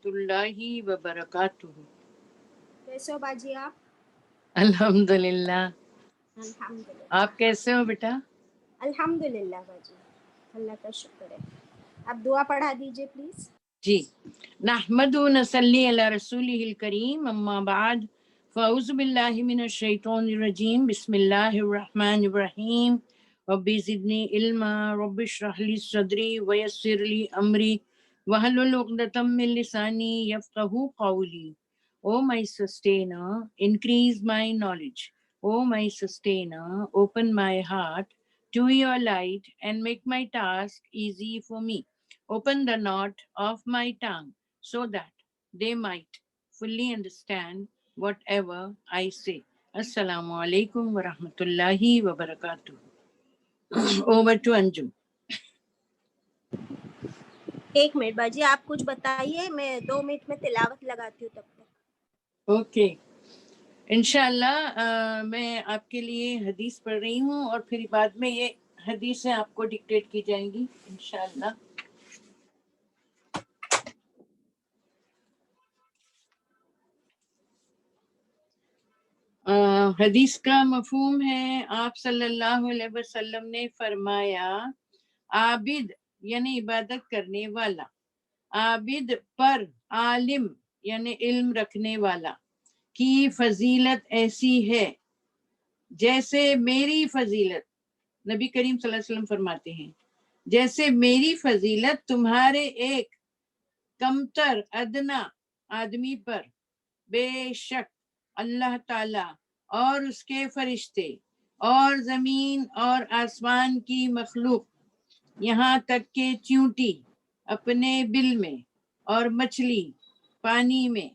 اللہ وبرکاتہ۔ کیسے ہو باجی آپ؟ الحمدللہ، الحمدللہ آپ کیسے ہو بیٹا؟ الحمدللہ باجی، اللہ کا شکر ہے۔ آپ دعا پڑھا دیجیے پلیز۔ جی، نحمد و نصلی علی رسولہ الکریم، اما بعد، فاعوذ باللہ من الشیطان الرجیم، بسم اللہ الرحمن الرحیم، رب زدنی علما، رب اشرح لی صدری ویسر لی امری واحلل عقدۃ من لسانی یفقہوا قولی۔ O my sustainer, increase my knowledge. O my sustainer, open my heart to your light and make my task easy for me. Open the knot of my tongue so that they might fully understand whatever I say. Assalamu alaikum wa rahmatullahi wa barakatuh. Over to Anjum. ایک minute باجی، آپ کچھ بتائیے، میں 2 minute میں تلاوت لگاتی ہوں تب تک۔ اوکے، انشاءاللہ میں آپ کے لیے حدیث پڑھ رہی ہوں اور پھر بعد میں یہ حدیثیں آپ کو ڈکٹیٹ کی جائیں گی انشاءاللہ۔ حدیث کا مفہوم ہے، آپ صلی اللہ علیہ وسلم نے فرمایا، عابد یعنی عبادت کرنے والا، عابد پر عالم یعنی علم رکھنے والا کی فضیلت ایسی ہے جیسے میری فضیلت، نبی کریم صلی اللہ علیہ وسلم فرماتے ہیں، جیسے میری فضیلت تمہارے ایک کمتر ادنا آدمی پر بے شک اللہ تعالی اور اس کے فرشتے اور زمین اور آسمان کی مخلوق یہاں تک کہ چیونٹی اپنے بل میں اور مچھلی پانی میں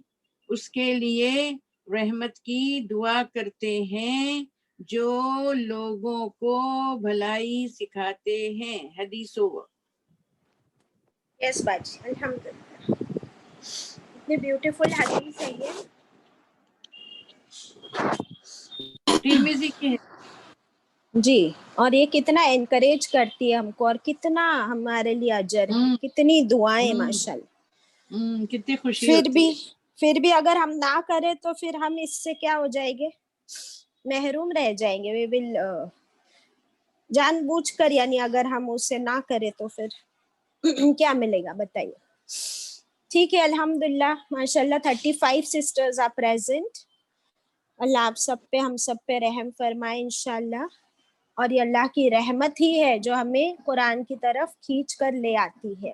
اس کے لیے رحمت کی دعا کرتے ہیں جو لوگوں کو بھلائی سکھاتے ہیں۔ حدیث ہو یس باجی، الحمدللہ، اتنی بیوٹیفل حدیث ہے یہ۔ ترمذی کی ہے۔ جی، اور یہ کتنا انکریج کرتی ہے ہم کو، اور کتنا ہمارے لیے اجر ہے، کتنی دعائیں ماشاءاللہ۔ کتنی خوشی ہوتی ہے۔ پھر بھی اگر ہم نہ کریں تو پھر ہم اس سے کیا ہو جائیں گے، محروم رہ جائیں گے۔ we will جان بوجھ کر، یعنی اگر ہم اسے نہ کریں تو پھر کیا ملے گا بتائیے۔ ٹھیک ہے، الحمدللہ، ماشاءاللہ 35 سسٹرز آر پریزنٹ۔ اللہ آپ سب پہ، ہم سب پہ رحم فرمائے انشاءاللہ۔ اور یہ اللہ کی رحمت ہی ہے جو ہمیں قرآن کی طرف کھینچ کر لے آتی ہے،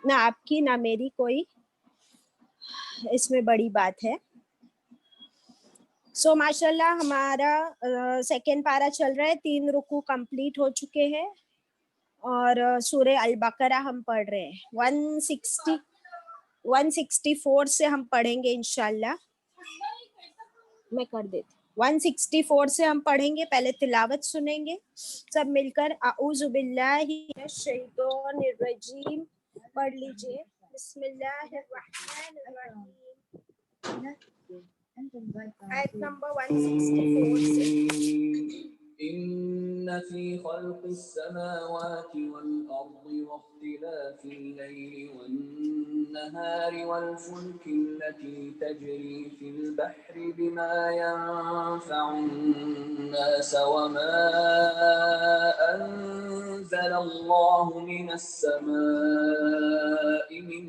نہ آپ کی نہ میری کوئی اس میں بڑی بات ہے۔ سو ماشاءاللہ ہمارا سیکنڈ پارا چل رہا ہے، 3 رکوع کمپلیٹ ہو چکے ہیں، اور سورہ البقرہ ہم پڑھ رہے ہیں۔ 164 سے ہم پڑھیں گے انشاءاللہ، میں کر دیتی 164 سے ہم پڑھیں گے، پہلے تلاوت سنیں گے سب مل کر۔ اعوذ باللہ من الشیطان الرجیم، پڑھ لیجئے۔ بسم اللہ الرحمن الرحیم، آیت نمبر 164 سے۔ إن في خلق السماوات والأرض واختلاف الليل والنهار والفلك التي تجري في البحر بما ينفع الناس وما أنزل الله من السماء من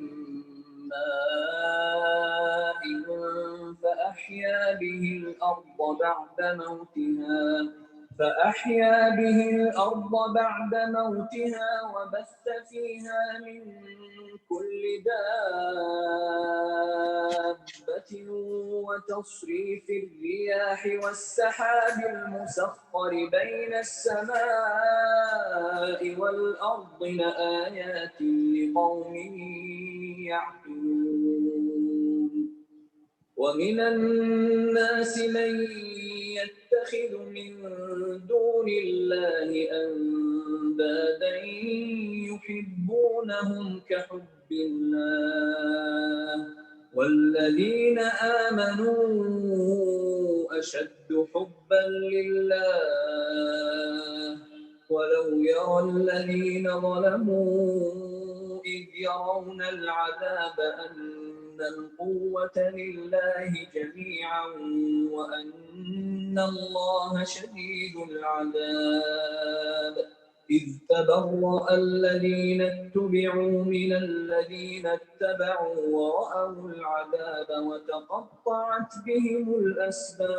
ماء فأحيا به الأرض بعد موتها وبث فيها من كل دابة وتصريف الرياح والسحاب المسخر بين السماء والأرض لآيات لقوم يعقلون ومن الناس من يتخذ من دون الله أندادا يحبونهم كحب الله والذين آمنوا أشد حبا لله ولو يرى الذين ظلموا إذ يرون العذاب أن القوة لله جميعا وأن الله شديد العذاب إذ تبرأ الذين اتبعوا من الذين اتبعوا ورأوا العذاب وتقطعت بهم الأسباب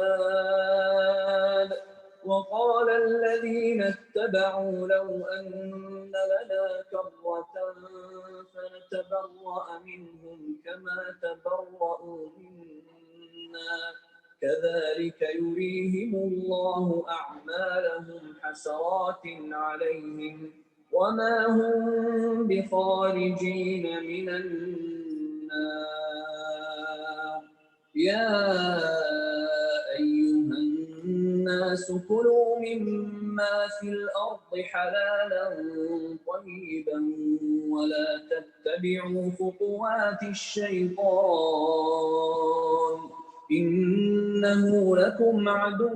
وقال الذين اتبعوا لو أن لنا كرة فنتبرأ منهم كما تبرأوا منا كذلك يريهم الله أعمالهم حسرات عليهم وما هم بخارجين من النار يا أيها الناس كلوا مما في الأرض حلالا طيبا ولا تتبعوا خطوات الشيطان إنه لكم عدو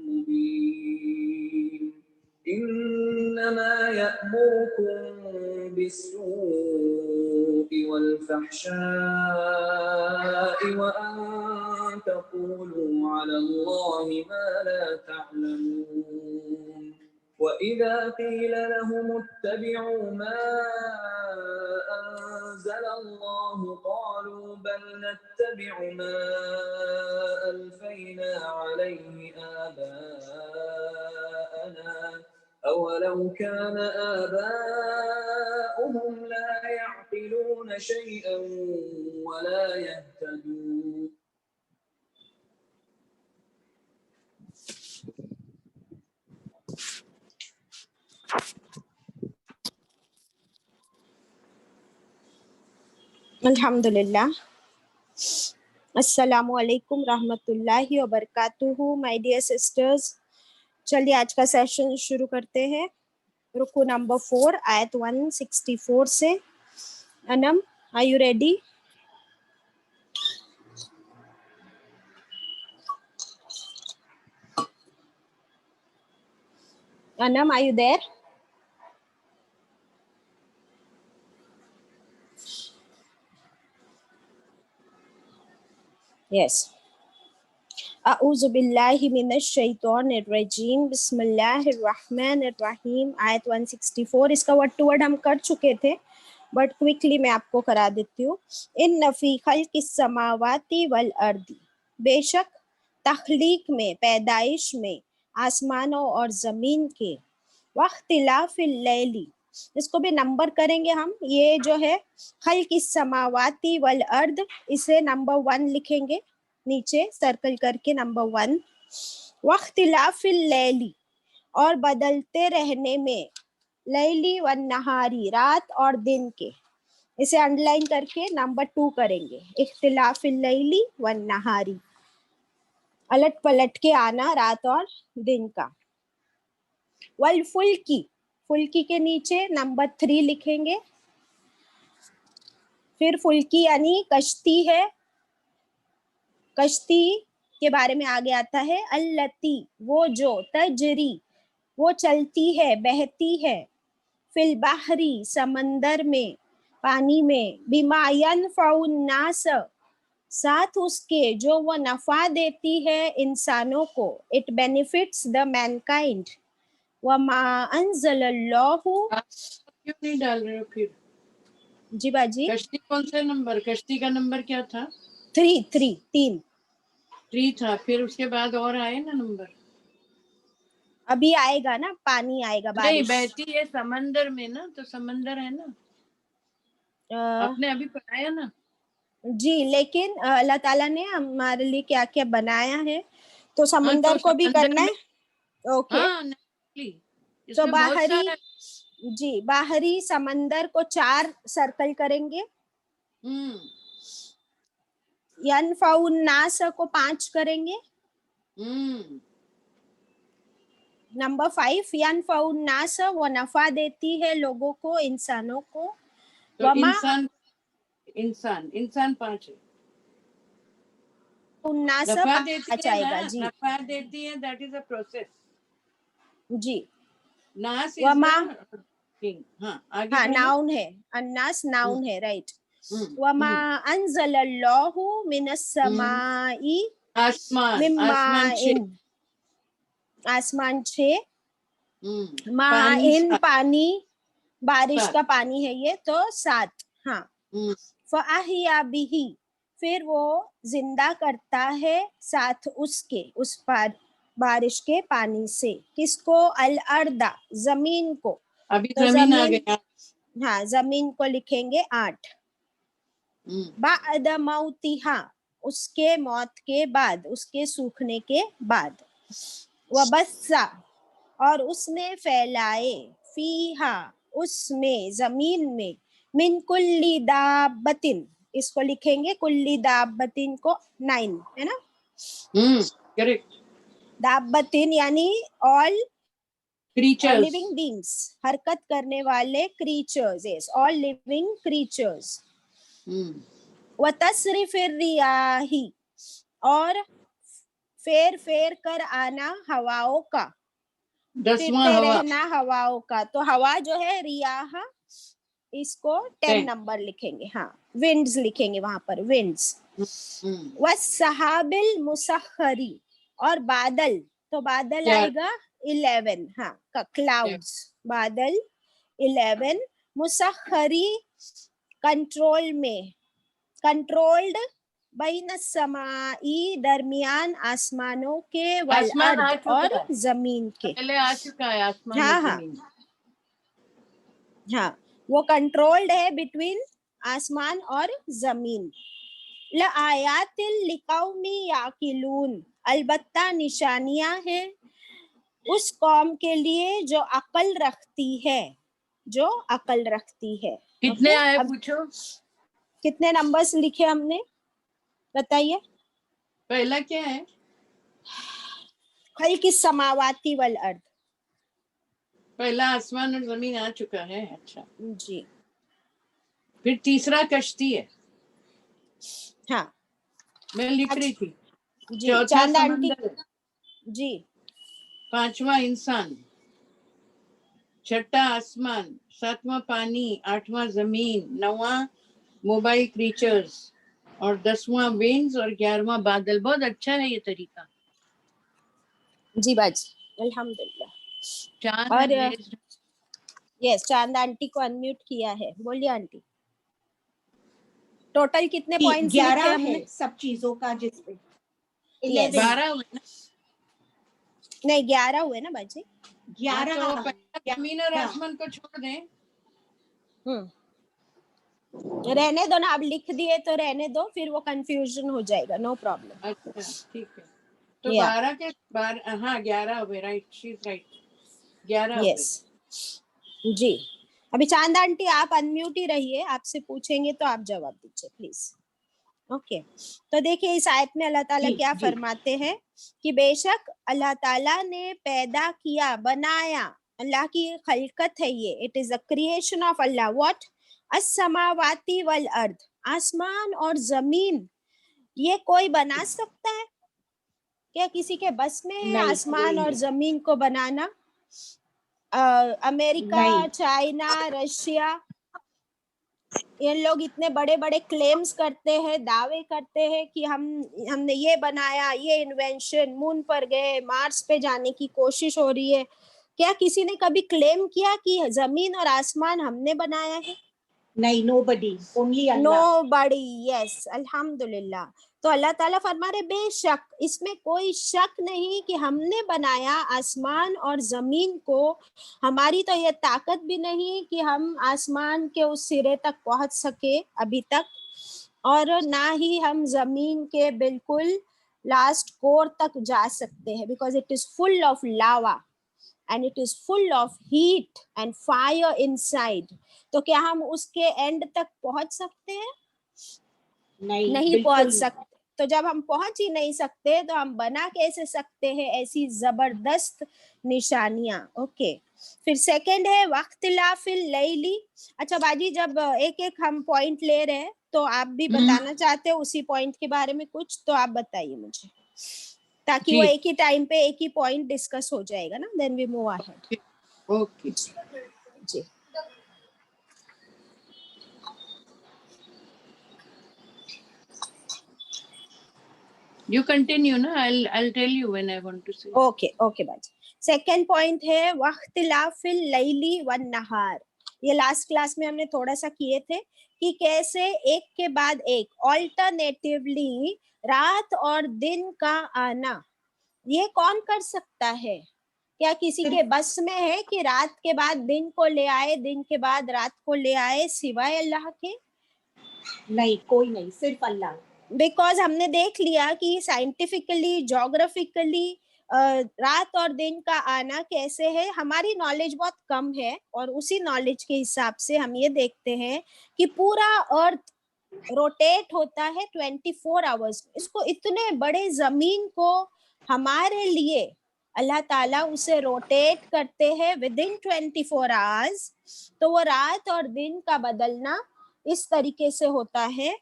مبين إنما يأمركم بالسوء والفحشاء وأن تقولوا على الله ما لا تعلمون وإذا قيل لهم اتبعوا ما أنزل الله قالوا بل نتبع ما ألفينا عليه آباءنا أولو كان آباؤهم لا يعقلون شيئا ولا يهتدون अल्हम्दुलिल्लाह। अस्सलामु अलैकुम रहमतुल्लाहि व बरकातुहू। माय डियर सिस्टर्स, चलिए आज का सेशन शुरू करते हैं। रुकू नंबर 4 आयत 164 से। Anam, are you ready? Anam, are you there? Yes. अऊज़ु बिल्लाहि मिनश शैतानिर रजीम, बिस्मिल्लाहिर रहमानिर रहीम। आयत 164। इसका वर्ड टू वर्ड हम कर चुके थे, बट क्विकली मैं आपको करा देती हूँ। इन नफी खल्किस समावाती वल अर्दी, बेशक तख्लीक में, पैदाइश में, आसमानों और ज़मीन के, वख्तिलाफिल लैली, इसको भी नंबर करेंगे हम। ये जो है खल्किस समावाती वल अर्द, इसे नंबर 1 लिखेंगे नीचे सर्कल करके, नंबर 1। वख्तिलाफिल लैली, और बदलते रहने में, लैली वन नहारी, रात और दिन के, इसे अंडरलाइन करके नंबर 2 करेंगे। इख्तिलाफिल लैली वन नहारी, अलट पलट के आना रात और दिन का। वल फुल्की, फुल्की के नीचे नंबर 3 लिखेंगे। फिर फुल्की यानी कश्ती है, कश्ती के बारे में आगे आता है। अल्लती, वो जो, तजरी, वो चलती है, बहती है, फिल बहरी, समंदर में, पानी में, बिमा यनफउन नास, साथ उसके जो वो नफा देती है इंसानों को, इट बेनिफिट्स द मैनकाइंड। वमा अंज़लल्लाहु, क्यों नहीं डाल रहे हो फिर? जी बाजी, कश्ती कौन सा नंबर? कश्ती का नंबर क्या था? 3 था, फिर उसके बाद और आए ना नंबर? अभी आएगा ना, पानी आएगा, नहीं, बारिश। बहती है समंदर में ना, तो समंदर है ना, आपने अभी पढ़ाया ना। जी, लेकिन अल्लाह ताला ने हमारे लिए क्या क्या बनाया है, तो समंदर को भी करना है। ओके, तो बाहरी, जी, बाहरी समंदर को 4 सर्कल करेंगे। यनफउन नास को 5 करेंगे। नंबर 5 यनफउन नास, वो नफा देती है लोगों को, इंसानों को। तो इंसान 5 है। नफा देती है ना, जी, नफा देती है, दैट इज अ प्रोसेस। जी, नास वमा, king. हाँ आगे हाँ बोलिए. नाउन है, अन्नास नाउन है, राइट. हम्म, वमा अंज़लल्लाहु मिनस समाई आसमान, मिम्मा आसमान छे. इन, आसमान 6, मा पानी इन सात. पानी, बारिश सात. का पानी है ये, तो 7. हाँ. फअहिया बिही, फिर वो जिंदा करता है साथ उसके, उस पर बारिश के पानी से, किसको? अल अर्दा, जमीन को. अभी तो जमीन आ जमीन, गया. हाँ जमीन को लिखेंगे 8. बाद मौतिहा, उसके मौत के बाद, उसके सूखने के बाद. वबस्सा, और उसने फैलाए, फीहा, उसमें, जमीन में, मिन कुल्ली दाब्बतिन, इसको लिखेंगे कुल्ली दाब्बतिन को 9, है ना. करेक्ट. दाब्बतिन यानी ऑल क्रीचर्स. लिविंग बींग्स, हरकत करने वाले creatures, yes, all living creatures. व तस्रिफिर रियाही, और फेर फेर कर आना हवाओं का, 10वां फिरते हवा. रहना हवाओं का. तो हवा जो है रियाह, इसको 10 10. नंबर लिखेंगे. हाँ विंड्स लिखेंगे वहां पर, विंड्स. वस्सहाबिल मुसख्खरी, और बादल, तो बादल क्या? आएगा 11. हाँ क्लाउड्स, बादल 11. मुसख्खरी, कंट्रोल में, कंट्रोल्ड, बैन समाई, दरमियान आसमानों के, वल आसमान आ अर्द, चुका और है. जमीन के. पहले आ चुका है आसमान हाँ और हाँ जमीन. हाँ, वो कंट्रोल्ड है बिटवीन आसमान और जमीन. लआयातिल लिकौमी याकिलून, अलबत्ता निशानियां हैं उस कौम के लिए जो अकल रखती है, जो अकल रखती है. कितने Okay? आए अब पूछो. कितने नंबर्स लिखे हमने, बताइए. पहला क्या है? खल्किस समावाती वल अर्द. पहला आसमान और जमीन आ चुका है. अच्छा. जी. फिर तीसरा कश्ती है. हाँ मैं लिख रही थी. जी. चौथा चांद आंटी. समंदर. जी. पांचवा इंसान. छठा आसमान. सातवां पानी. आठवां जमीन. नौवां मोबाइल क्रीचर्स. और 10वां विंड्स और 11वां बादल. बहुत अच्छा है ये तरीका. जी बाजी, अल्हम्दुलिल्लाह. चांद और है raised. यस, चांद आंटी को अनम्यूट किया है, बोलिए आंटी. टोटल कितने पॉइंट्स लिखे 11 हमने? है सब चीजों का, जिसपे Yes. 12 हुए ना. नहीं 11 हुए ना बाजी. 11 तो पहला जमीन और आसमान को छोड़ दें. रहने दो ना, आप लिख दिए तो रहने दो, फिर वो कंफ्यूजन हो जाएगा. No problem. अच्छा ठीक है. तो Yeah. 12 के 12, हाँ 11 हो गए. Right, she is right. 11 हो गए. यस जी. अभी चांद आंटी आप अनम्यूट ही रहिए, आपसे पूछेंगे तो आप जवाब दीजिए प्लीज. ओके. तो देखिए इस आयत में अल्लाह ताला जी, क्या जी. फरमाते हैं कि बेशक अल्लाह ताला ने पैदा किया, बनाया, अल्लाह की खलकत है ये. It is a creation of Allah. What? अस्समावाती वल अर्द, आसमान और जमीन. ये कोई बना सकता है क्या? किसी के बस में है नहीं, आसमान और नहीं. जमीन को बनाना? अमेरिका, नहीं. चाइना, रशिया, ये लोग इतने बड़े बड़े क्लेम्स करते हैं, दावे करते हैं कि हमने ये बनाया, ये इन्वेंशन, मून पर गए, मार्स पे जाने की कोशिश हो रही है. क्या किसी ने कभी क्लेम किया कि जमीन और आसमान हमने बनाया है? नहीं, nobody, only Allah. Nobody. yes, अल्हम्दुलिल्लाह. तो अल्लाह ताला फरमा रहे बेशक, इसमें कोई शक नहीं कि हमने बनाया आसमान और जमीन को. हमारी तो ये ताकत भी नहीं कि हम आसमान के उस सिरे तक पहुंच सके अभी तक, और ना ही हम जमीन के बिल्कुल लास्ट कोर तक जा सकते हैं, because it is full of lava and it is full of heat and fire inside. तो क्या हम उसके एंड तक पहुंच सकते हैं? नहीं बिल्कुल पहुंच नहीं. सकते. तो जब हम पहुंच ही नहीं सकते तो हम बना कैसे सकते हैं ऐसी जबरदस्त निशानियां. ओके. फिर सेकंड है वख्तिलाफिल लैली. अच्छा बाजी, जब एक एक हम पॉइंट ले रहे हैं तो आप भी बताना चाहते हो उसी पॉइंट के बारे में कुछ, तो आप बताइए मुझे, ताकि वो एक ही टाइम पे एक ही पॉइंट डिस्कस हो जाएगा ना. Then we move ahead. Okay. जी. You continue, na? I'll tell you when I want to say. Okay okay बाजी. सेकेंड पॉइंट है वख्तिलाफिल लैली वन नहार. ये लास्ट क्लास में हमने थोड़ा सा किए थे कि कैसे एक के बाद एक ऑल्टरनेटिवली रात और दिन का आना, ये कौन कर सकता है? क्या किसी के बस में है कि रात के बाद दिन को ले आए, दिन के बाद रात को ले आए, सिवाय अल्लाह के? नहीं, कोई नहीं, सिर्फ अल्लाह. बिकॉज हमने देख लिया कि साइंटिफिकली, जोग्राफिकली रात और दिन का आना कैसे है. हमारी नॉलेज बहुत कम है और उसी नॉलेज के हिसाब से हम ये देखते हैं कि पूरा अर्थ रोटेट होता है 24 आवर्स. इसको इतने बड़े जमीन को हमारे लिए अल्लाह ताला उसे रोटेट करते हैं विद इन 24 आवर्स. तो वो रात और दिन का बदलना इस तरीके से होता है.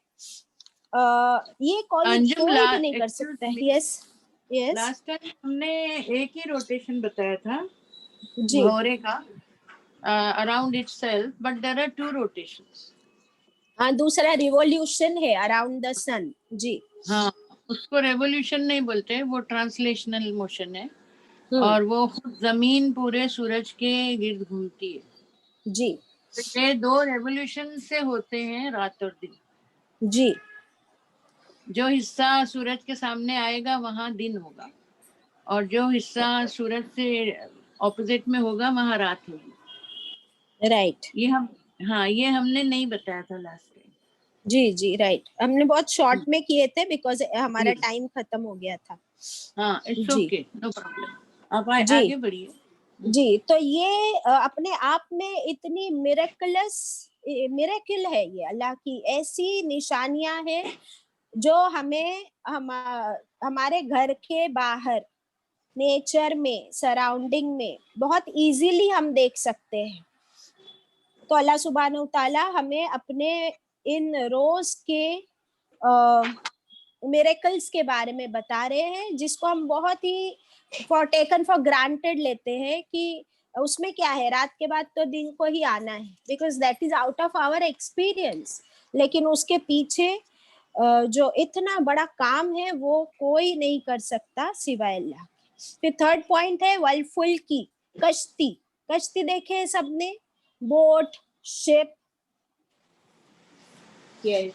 ये कोई भी नहीं कर सकता है. Yes yes. लास्ट टाइम हमने एक ही रोटेशन बताया था जी भौरे का around itself, but there are 2 rotations. हाँ, दूसरा रिवॉल्यूशन है अराउंड द सन. जी हाँ, उसको रेवोल्यूशन नहीं बोलते, वो ट्रांसलेशनल मोशन है. और वो जमीन पूरे सूरज के गिर्द घूमती है. जी तो ये 2 रेवोल्यूशन से होते हैं रात और दिन. जी. जो हिस्सा सूरज के सामने आएगा वहां दिन होगा, और जो हिस्सा सूरज से ऑपोजिट में होगा वहां रात होगी. राइट. ये हमने नहीं बताया था लास्ट टाइम. जी जी राइट. हमने बहुत शॉर्ट में किए थे बिकॉज हमारा टाइम खत्म हो गया था. हाँ, इट्स जी. Okay, no problem. आप जी. आगे बढ़िए. जी, तो ये अपने आप में इतनी मिरेकल है. ये अल्लाह की ऐसी निशानियां हैं जो हमें हमारे घर के बाहर नेचर में, सराउंडिंग में बहुत इजीली हम देख सकते हैं. तो अल्लाह सुब्हानहू ताला हमें अपने इन रोज के मिरेकल्स के बारे में बता रहे हैं, जिसको हम बहुत ही टेकन फॉर ग्रांटेड लेते हैं कि उसमें क्या है, रात के बाद तो दिन को ही आना है, because that is out of our experience. लेकिन उसके पीछे जो इतना बड़ा काम है वो कोई नहीं कर सकता सिवाय अल्लाह. फिर थर्ड पॉइंट है वलफुल की, कश्ती. कश्ती देखे सबने, बोट, शिप. Yes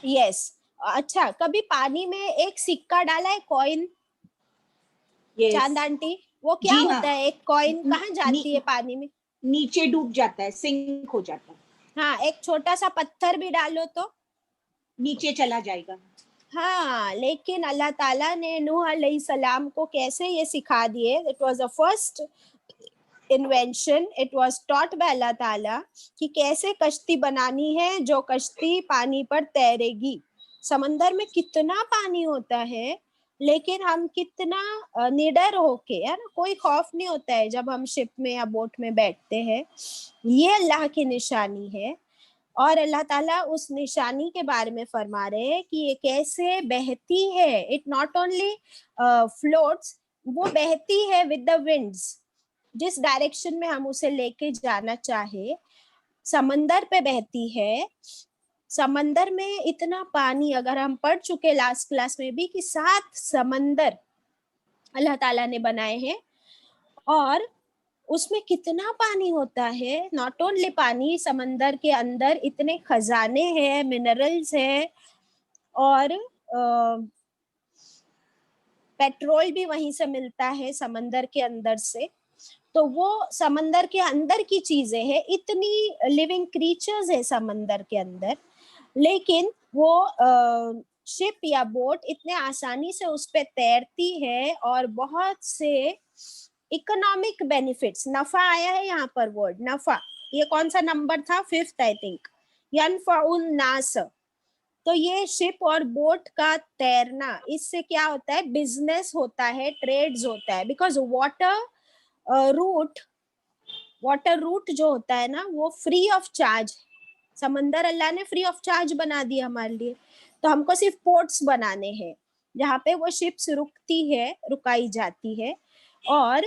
yes. अच्छा, कभी पानी में एक सिक्का डाला है, कॉइन? यस. चांद आंटी, वो क्या जी, होता है? एक कॉइन कहाँ जाती है पानी में? नीचे डूब जाता है, सिंक हो जाता है. हाँ, एक छोटा सा पत्थर भी डालो तो नीचे चला जाएगा. हाँ, लेकिन अल्लाह ताला ने नूह अलैहिस्सलाम को कैसे ये सिखा दिए. It was the first invention, it was taught by Allah ताला कि कैसे कश्ती बनानी है जो कश्ती पानी पर तैरेगी. समंदर में कितना पानी होता है, लेकिन हम कितना निडर होके, है ना, कोई खौफ नहीं होता है जब हम शिप में या बोट में बैठते हैं. ये अल्लाह की निशानी है. और अल्लाह ताला उस निशानी के बारे में फरमा रहे हैं कि ये कैसे बहती है. इट नॉट ओनली फ्लोट्स, वो बहती है विद द विंड्स, जिस डायरेक्शन में हम उसे लेके जाना चाहे. समंदर पे बहती है. समंदर में इतना पानी, अगर हम पढ़ चुके लास्ट क्लास में भी कि 7 समंदर अल्लाह ताला ने बनाए हैं, और उसमें कितना पानी होता है. नॉट ओनली पानी, समंदर के अंदर इतने खजाने हैं, मिनरल्स हैं, और पेट्रोल भी वहीं से मिलता है समंदर के अंदर से. तो वो समंदर के अंदर की चीजें हैं. इतनी लिविंग क्रीचर्स है समंदर के अंदर, लेकिन वो शिप या बोट इतने आसानी से उस पे तैरती है, और बहुत से इकोनॉमिक बेनिफिट्स, नफा आया है यहाँ पर वर्ड नफा. ये कौन सा नंबर था? 5th I think. यनफउन नास. तो ये शिप और बोट का तैरना, इससे क्या होता है? बिजनेस होता है, ट्रेड्स होता है. बिकॉज वाटर रूट जो होता है ना, वो फ्री ऑफ चार्ज. समंदर अल्लाह ने फ्री ऑफ चार्ज बना दिया हमारे लिए. तो हमको सिर्फ पोर्ट्स बनाने हैं जहाँ पे वो शिप्स रुकाई जाती है, और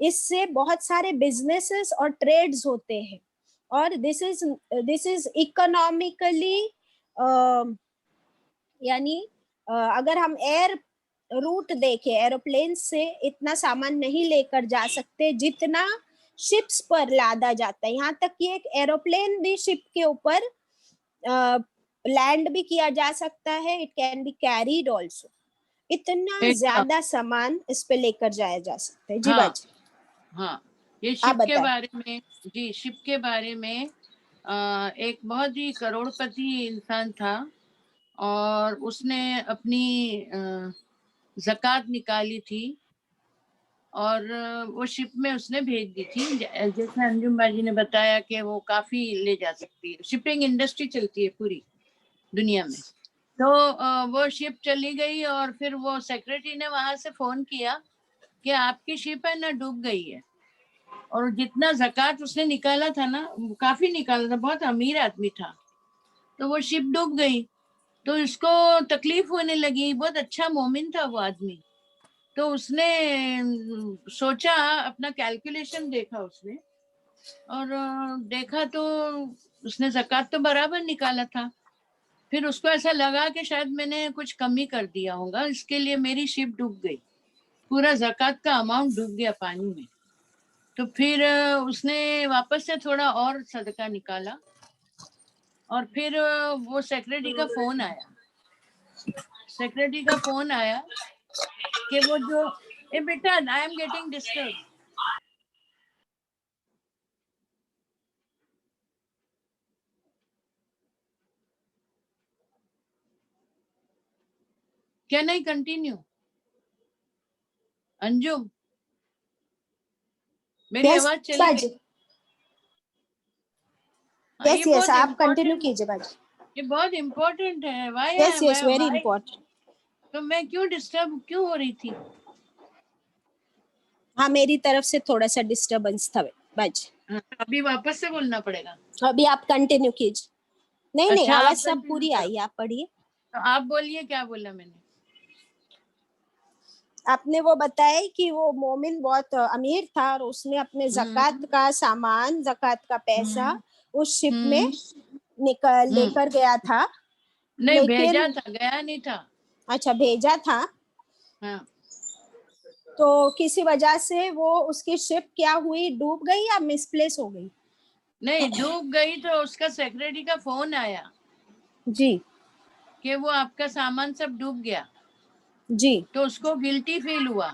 इससे बहुत सारे बिजनेसेस और ट्रेड्स होते हैं. और दिस इज इकोनॉमिकली, यानी अगर हम एयर रूट देखें, एरोप्लेन से इतना सामान नहीं लेकर जा सकते जितना शिप्स पर लादा जाता है। यहाँ तक कि एक एरोप्लेन भी शिप के ऊपर लैंड भी किया जा सकता है, it can be carried also. इतना एकदम। ज्यादा सामान इस पे लेकर जाया जा सकता है। जी हाँ बाजी, हाँ, ये आप शिप के बताएं। बारे में, जी शिप के बारे में एक बहुत ही करोड़पति इंसान था और उसने अपनी ज़कात निकाली थी और वो शिप में उसने भेज दी थी। जैसे अंजुम बाजी ने बताया कि वो काफी ले जा सकती है, शिपिंग इंडस्ट्री चलती है पूरी दुनिया में। तो वो शिप चली गई और फिर वो सेक्रेटरी ने वहां से फोन किया कि आपकी शिप है ना डूब गई है, और जितना ज़कात उसने निकाला था ना, काफी निकाला था, बहुत अमीर आदमी था, तो वो शिप डूब गई। तो इसको तकलीफ होने लगी, बहुत अच्छा मोमिन था वो आदमी। तो उसने सोचा, अपना कैलकुलेशन देखा उसने और देखा तो उसने ज़कात तो बराबर निकाला था। फिर उसको ऐसा लगा कि शायद मैंने कुछ कमी कर दिया होगा, इसके लिए मेरी शिप डूब गई, पूरा ज़कात का अमाउंट डूब गया पानी में। तो फिर उसने वापस से थोड़ा और सदका निकाला और फिर वो सेक्रेटरी का फोन आया, सेक्रेटरी का फोन आया कि वो जो, ए बेटा I am getting disturb, can I continue? Anjum, मेरी यस आवाज चली बाजी, गई? हाँ, यस यस, आप कंटिन्यू कीजिए बाजी। ये बहुत इम्पोर्टेंट है। Why yes yes, very important. तो मैं क्यों डिस्टर्ब क्यों हो रही थी? हाँ, मेरी तरफ से थोड़ा सा डिस्टरबेंस था बाजी। हाँ, अभी वापस से बोलना पड़ेगा? अभी आप कंटिन्यू कीजिए। नहीं नहीं, अच्छा, आवाज आप सब continue पूरी करो। आई, आप पढ़िए। तो आप बोलिए, क्या बोला मैंने? आपने वो बताया कि वो मोमिन बहुत अमीर था और उसने अपने ज़कात का सामान, ज़कात का पैसा उस शिप में निकल लेकर गया था। नहीं, भेजा लेकिन था, गया नहीं था। अच्छा, भेजा था। हाँ, तो किसी वजह से वो उसकी शिप क्या हुई, डूब गई या मिसप्लेस हो गई? नहीं डूब गई तो उसका सेक्रेटरी का फोन आया जी कि वो आपका सामान सब डूब गया, जी, तो उसको गिल्टी फील हुआ।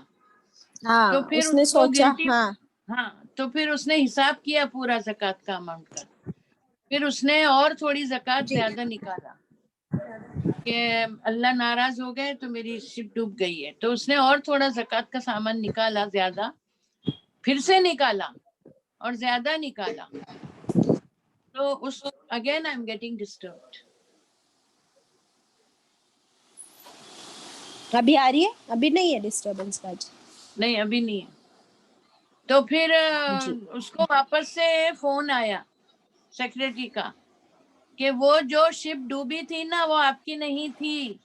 हाँ तो फिर उसने उसको सोचा, गिल्टी, हाँ हाँ, तो फिर उसने हिसाब किया पूरा ज़कात का अमाउंट का। फिर उसने और थोड़ी ज़कात जी ज्यादा निकाला कि अल्लाह नाराज हो गए तो मेरी शिप डूब गई है, तो उसने और थोड़ा ज़कात का सामान निकाला ज्यादा, फिर से निकाला और ज्यादा निकाला। तो उस again I am getting disturbed. अभी आ रही है? अभी नहीं है डिस्टरबेंस बाजी? नहीं अभी नहीं है। तो फिर जी उसको वापस से फोन आया सेक्रेटरी का कि वो जो शिप डूबी थी ना, वो आपकी नहीं थी।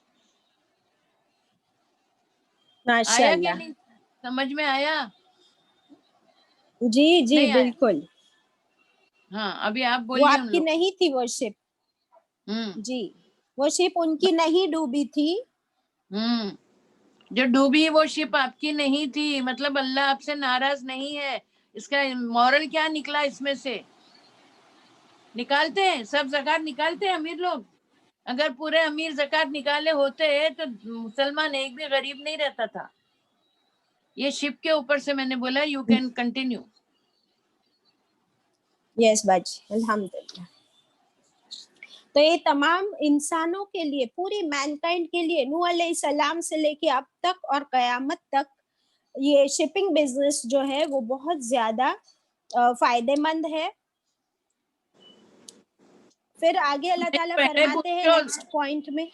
आया कि माशाल्लाह, नहीं? समझ में आया? जी जी नहीं आया? बिल्कुल। हाँ, अभी आप वो बोलिए उन आपकी लोग। नहीं थी वो शिप। हम्म जी, वो शिप उनकी नहीं डूबी थी। हम्म जो डूबी वो शिप आपकी नहीं थी, मतलब अल्लाह आपसे नाराज नहीं है। इसका मॉरल क्या निकला इसमें से? निकालते हैं, सब ज़कात निकालते हैं अमीर लोग। अगर पूरे अमीर ज़कात निकाले होते तो मुसलमान एक भी गरीब नहीं रहता था। ये शिप के ऊपर से मैंने बोला। You can continue. यस बाजी, अल्हम्दुलिल्लाह। तो ये तमाम इंसानों के लिए, पूरी मैनकाइंड के लिए, नूह अलैहिस्सलाम से लेके अब तक और कयामत तक ये शिपिंग बिजनेस जो है वो बहुत ज्यादा फायदेमंद है। फिर आगे अल्लाह ताला पहले फरमाते हैं पूछो, नेक्स्ट पॉइंट में।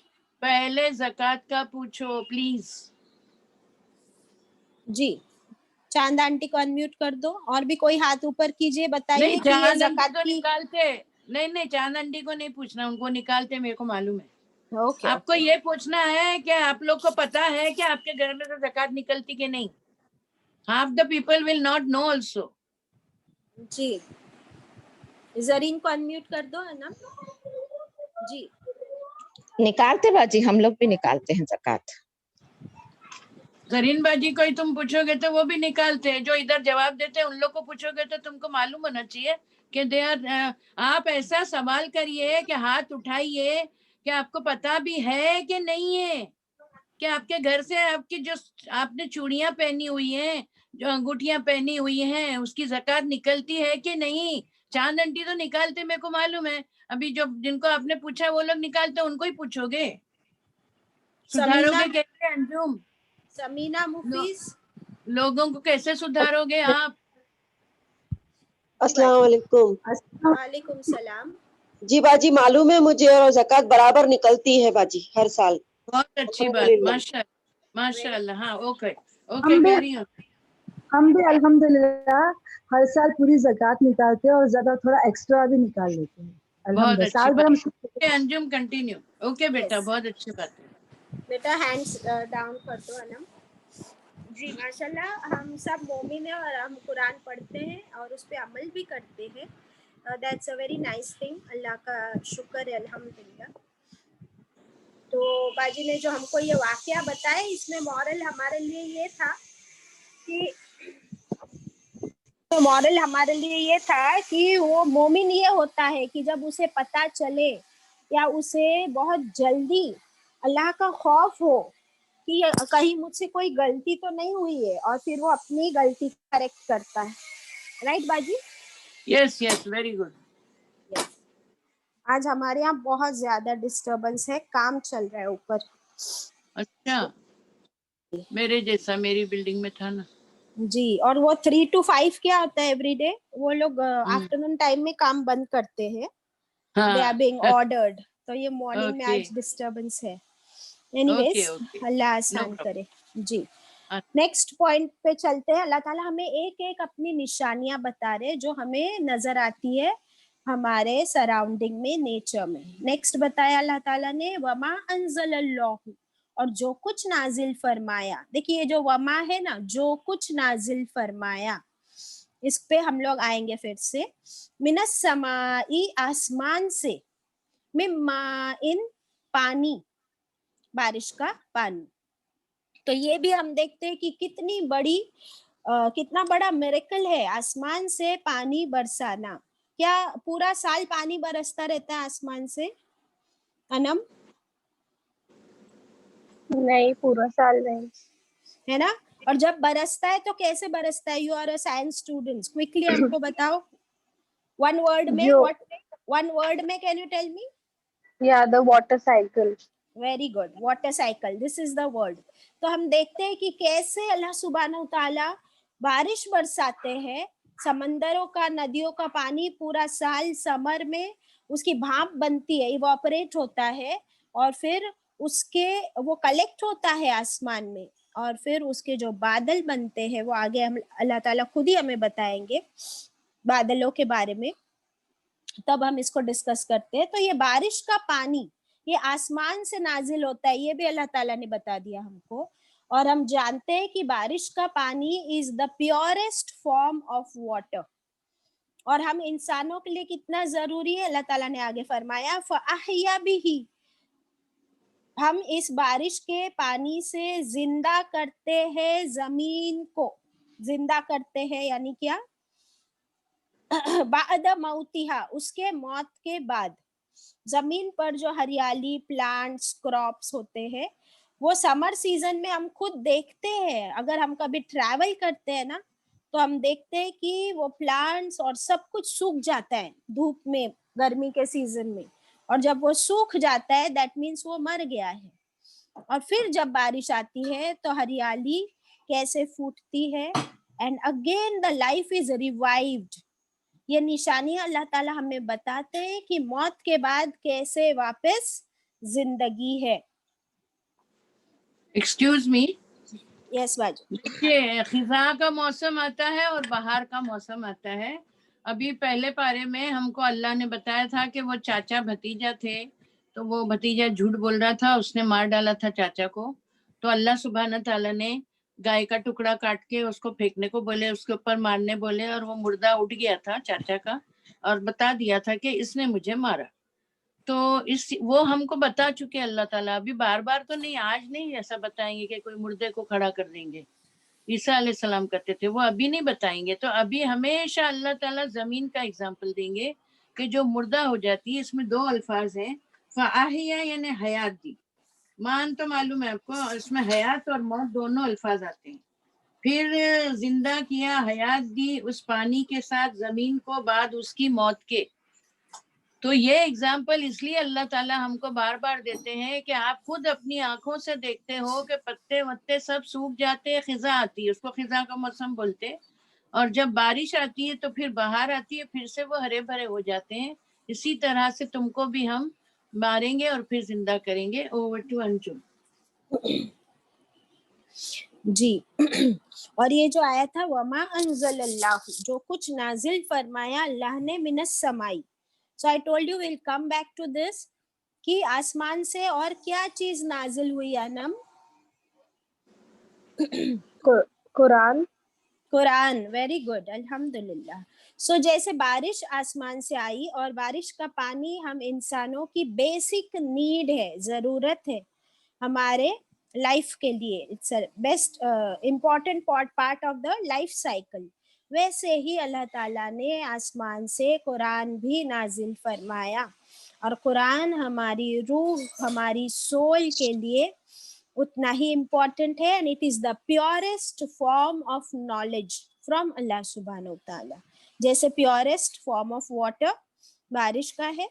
पहले ज़कात का पूछो प्लीज। जी, चांद आंटी को अनम्यूट कर दो, और भी कोई हाथ ऊपर कीजिए, नहीं, बताइए कि ये चांद आंटी ज़कात तो की। निकालते। नहीं नहीं, चांद आंटी को नहीं पूछना, उनको निकालते मेरे को मालूम है। ओके आपको ओके, ये पूछना है कि आप लोग को पता है कि आपके घर में तो ज़कात निकलती कि नहीं? Half the people will not know also. जी जरीन को अनम्यूट कर दो है ना जी। निकालते बाजी, हम लोग भी निकालते हैं ज़कात। जरीन बाजी को ही तुम पूछोगे तो वो भी निकालते हैं, जो इधर जवाब देते हैं उन लोग को पूछोगे तो तुमको मालूम होना चाहिए कि दे आर, आप ऐसा सवाल करिए कि हाथ उठाइए कि आपको पता भी है कि नहीं है, कि आपके घर से आपकी जो आपने चूड़ियां पहनी हुई हैं, जो अंगूठियां पहनी हुई हैं, उसकी ज़कात निकलती है कि नहीं। चांद आंटी तो निकालते, मेरे को मालूम है। अभी जो जिनको आपने पूछा वो लोग निकालते, उनको ही पूछोगे। सुधारोगे कैसे अंजुम? समीना मुफीस, लोगों को कैसे सुधारोगे आप? अस्सलाम वालेकुम। वालेकुम सलाम। जी बाजी मालूम है मुझे, और ज़कात बराबर निकलती है बाजी हर साल। बहुत अच्छी बात, अल्हम्दुलिल्लाह। माशाल्लाह माशाल्लाह। हाँ, ओके ओके, कैरी ऑन। हम भी अल्हम्दुलिल्लाह हर साल पूरी ज़कात निकालते हैं और ज्यादा थोड़ा एक्स्ट्रा भी निकाल लेते हैं। बहुत अल्हम्दुलिल्लाह अच्छी साल भर बात। हम ओके अंजुम, कंटिन्यू। ओके बेटा, Yes. बहुत अच्छी बात है। बेटा हैंड्स डाउन कर दो अनम। जी माशाल्लाह, हम सब मोमिन हैं और हम कुरान पढ़ते हैं और उस पे अमल भी करते हैं। That's a very nice thing. अल्लाह का शुक्र है, अल्हम्दुलिल्लाह। तो बाजी ने जो हमको ये वाकया बताया, इसमें मॉरल हमारे लिए ये था कि वो मोमिन ये होता है कि जब उसे पता चले या उसे बहुत जल्दी अल्लाह का खौफ हो कि कहीं मुझसे कोई गलती तो नहीं हुई है, और फिर वो अपनी गलती करेक्ट करता है। राइट बाजी? Yes yes, very good. आज हमारे यहाँ बहुत ज्यादा डिस्टरबेंस है, काम चल रहा है ऊपर। अच्छा, मेरे जैसा मेरी बिल्डिंग में था ना। जी, और वो 3 to 5 क्या होता है एवरी डे, वो लोग आफ्टरनून टाइम में काम बंद करते हैं। They are being ordered. तो ये मॉर्निंग में आज डिस्टरबेंस है। एनीवेज, अल्लाह आसान करे। जी, नेक्स्ट पॉइंट पे चलते हैं। अल्लाह ताला हमें एक एक अपनी निशानियां बता रहे जो हमें नजर आती है हमारे सराउंडिंग में, नेचर में। नेक्स्ट बताया अल्लाह ताला ने, वमा अंज़लल्लाहु, और जो कुछ नाजिल फरमाया। देखिए ये जो वमा है ना, जो कुछ नाजिल फरमाया, इस पे हम लोग आएंगे फिर से। मिनस समाई, आसमान से, मिम्मा इन, पानी, बारिश का पानी। तो ये भी हम देखते हैं कि कितना बड़ा मिरेकल है आसमान से पानी बरसाना। क्या पूरा साल पानी बरसता रहता है आसमान से अनम? नहीं, पूरा साल नहीं, है ना। और जब बरसता है तो कैसे बरसता है? You are a science student, quickly हमको बताओ वन वर्ड में। व्हाट वन वर्ड में can you tell me? Yeah the water cycle. Very good, water cycle, this is the word. तो हम देखते हैं कि कैसे अल्लाह सुब्हानहू तआला बारिश बरसाते हैं, समंदरों का, नदियों का पानी पूरा साल समर में उसकी भाप बनती है, इवापोरेट होता है, और फिर उसके वो कलेक्ट होता है आसमान में, और फिर उसके जो बादल बनते हैं वो आगे हम अल्लाह ताला खुद ही हमें बताएंगे बादलों के बारे में, तब हम इसको डिस्कस करते हैं। तो ये बारिश का पानी ये आसमान से नाजिल होता है, ये भी अल्लाह ताला ने बता दिया हमको। और हम जानते हैं कि बारिश का पानी is the purest form of water, और हम इंसानों के लिए कितना जरूरी है, अल्लाह ताला ने आगे फरमाया, फअहया बिही, हम इस बारिश के पानी से जिंदा करते हैं जमीन को। जिंदा करते हैं यानी क्या? बाद मौतिहा, उसके मौत के बाद। जमीन पर जो हरियाली, प्लांट्स, क्रॉप्स होते हैं, वो समर सीजन में हम खुद देखते हैं। अगर हम कभी ट्रैवल करते हैं ना, तो हम देखते हैं कि वो प्लांट्स और सब कुछ सूख जाता है धूप में, गर्मी के सीजन में। और जब वो सूख जाता है दैट मीन्स वो मर गया है। और फिर जब बारिश आती है तो हरियाली कैसे फूटती है, and again the life is revived. ये निशानियां अल्लाह ताला हमें बताते हैं कि मौत के बाद कैसे वापस जिंदगी है। Excuse me. यस बाजू। देखिए, खिजा का मौसम आता है और बाहर का मौसम आता है। अभी पहले पारे में हमको अल्लाह ने बताया था कि वो चाचा भतीजा थे, तो वो भतीजा झूठ बोल रहा था, उसने मार डाला था चाचा को। तो अल्लाह सुब्हान ताला ने गाय का टुकड़ा काट के उसको फेंकने को बोले, उसके ऊपर मारने बोले, और वो मुर्दा उठ गया था चाचा का, और बता दिया था कि इसने मुझे मारा। تو اس وہ ہم کو بتا چکے اللہ تعالیٰ, ابھی بار بار تو نہیں, آج نہیں ایسا بتائیں گے کہ کوئی مردے کو کھڑا کر دیں گے. عیسیٰ علیہ السلام کرتے تھے, وہ ابھی نہیں بتائیں گے. تو ابھی ہمیشہ اللہ تعالیٰ زمین کا اگزامپل دیں گے کہ جو مردہ ہو جاتی ہے, اس میں دو الفاظ ہیں, فَأَحْيَا یعنی حیات دی, مان تو معلوم ہے آپ کو, اس میں حیات اور موت دونوں الفاظ آتے ہیں. پھر زندہ کیا, حیات دی اس پانی کے ساتھ زمین کو بعد اس کی موت کے. تو یہ اگزامپل اس لیے اللہ تعالیٰ ہم کو بار بار دیتے ہیں کہ آپ خود اپنی آنکھوں سے دیکھتے ہو کہ پتے وتے سب سوکھ جاتے, خزاں آتی ہے, اس کو خزاں کا موسم بولتے, اور جب بارش آتی ہے تو پھر بہار آتی ہے, پھر سے وہ ہرے بھرے ہو جاتے ہیں. اسی طرح سے تم کو بھی ہم ماریں گے اور پھر زندہ کریں گے. اوور ٹو انجم. جی. اور یہ جو آیا تھا وما انزل اللہ, جو کچھ نازل فرمایا اللہ نے, من السمائی. So I told you we'll come back to this کہ آسمان سے اور کیا چیز نازل ہوئی انم؟ قرآن. قرآن. ویری گڈ, الحمدللہ. سو جیسے بارش آسمان سے آئی, اور بارش کا پانی ہم انسانوں کی بیسک نیڈ ہے, ضرورت ہے ہمارے لائف کے لیے, it's best important part of the life cycle. ویسے ہی اللہ تعالیٰ نے آسمان سے قرآن بھی نازل فرمایا, اور قرآن ہماری روح, ہماری سول کے لیے اتنا ہی امپورٹنٹ ہے, and it is the purest form of knowledge from Allah سبحانہ وتعالی. جیسے پیورسٹ فارم آف واٹر بارش کا ہے,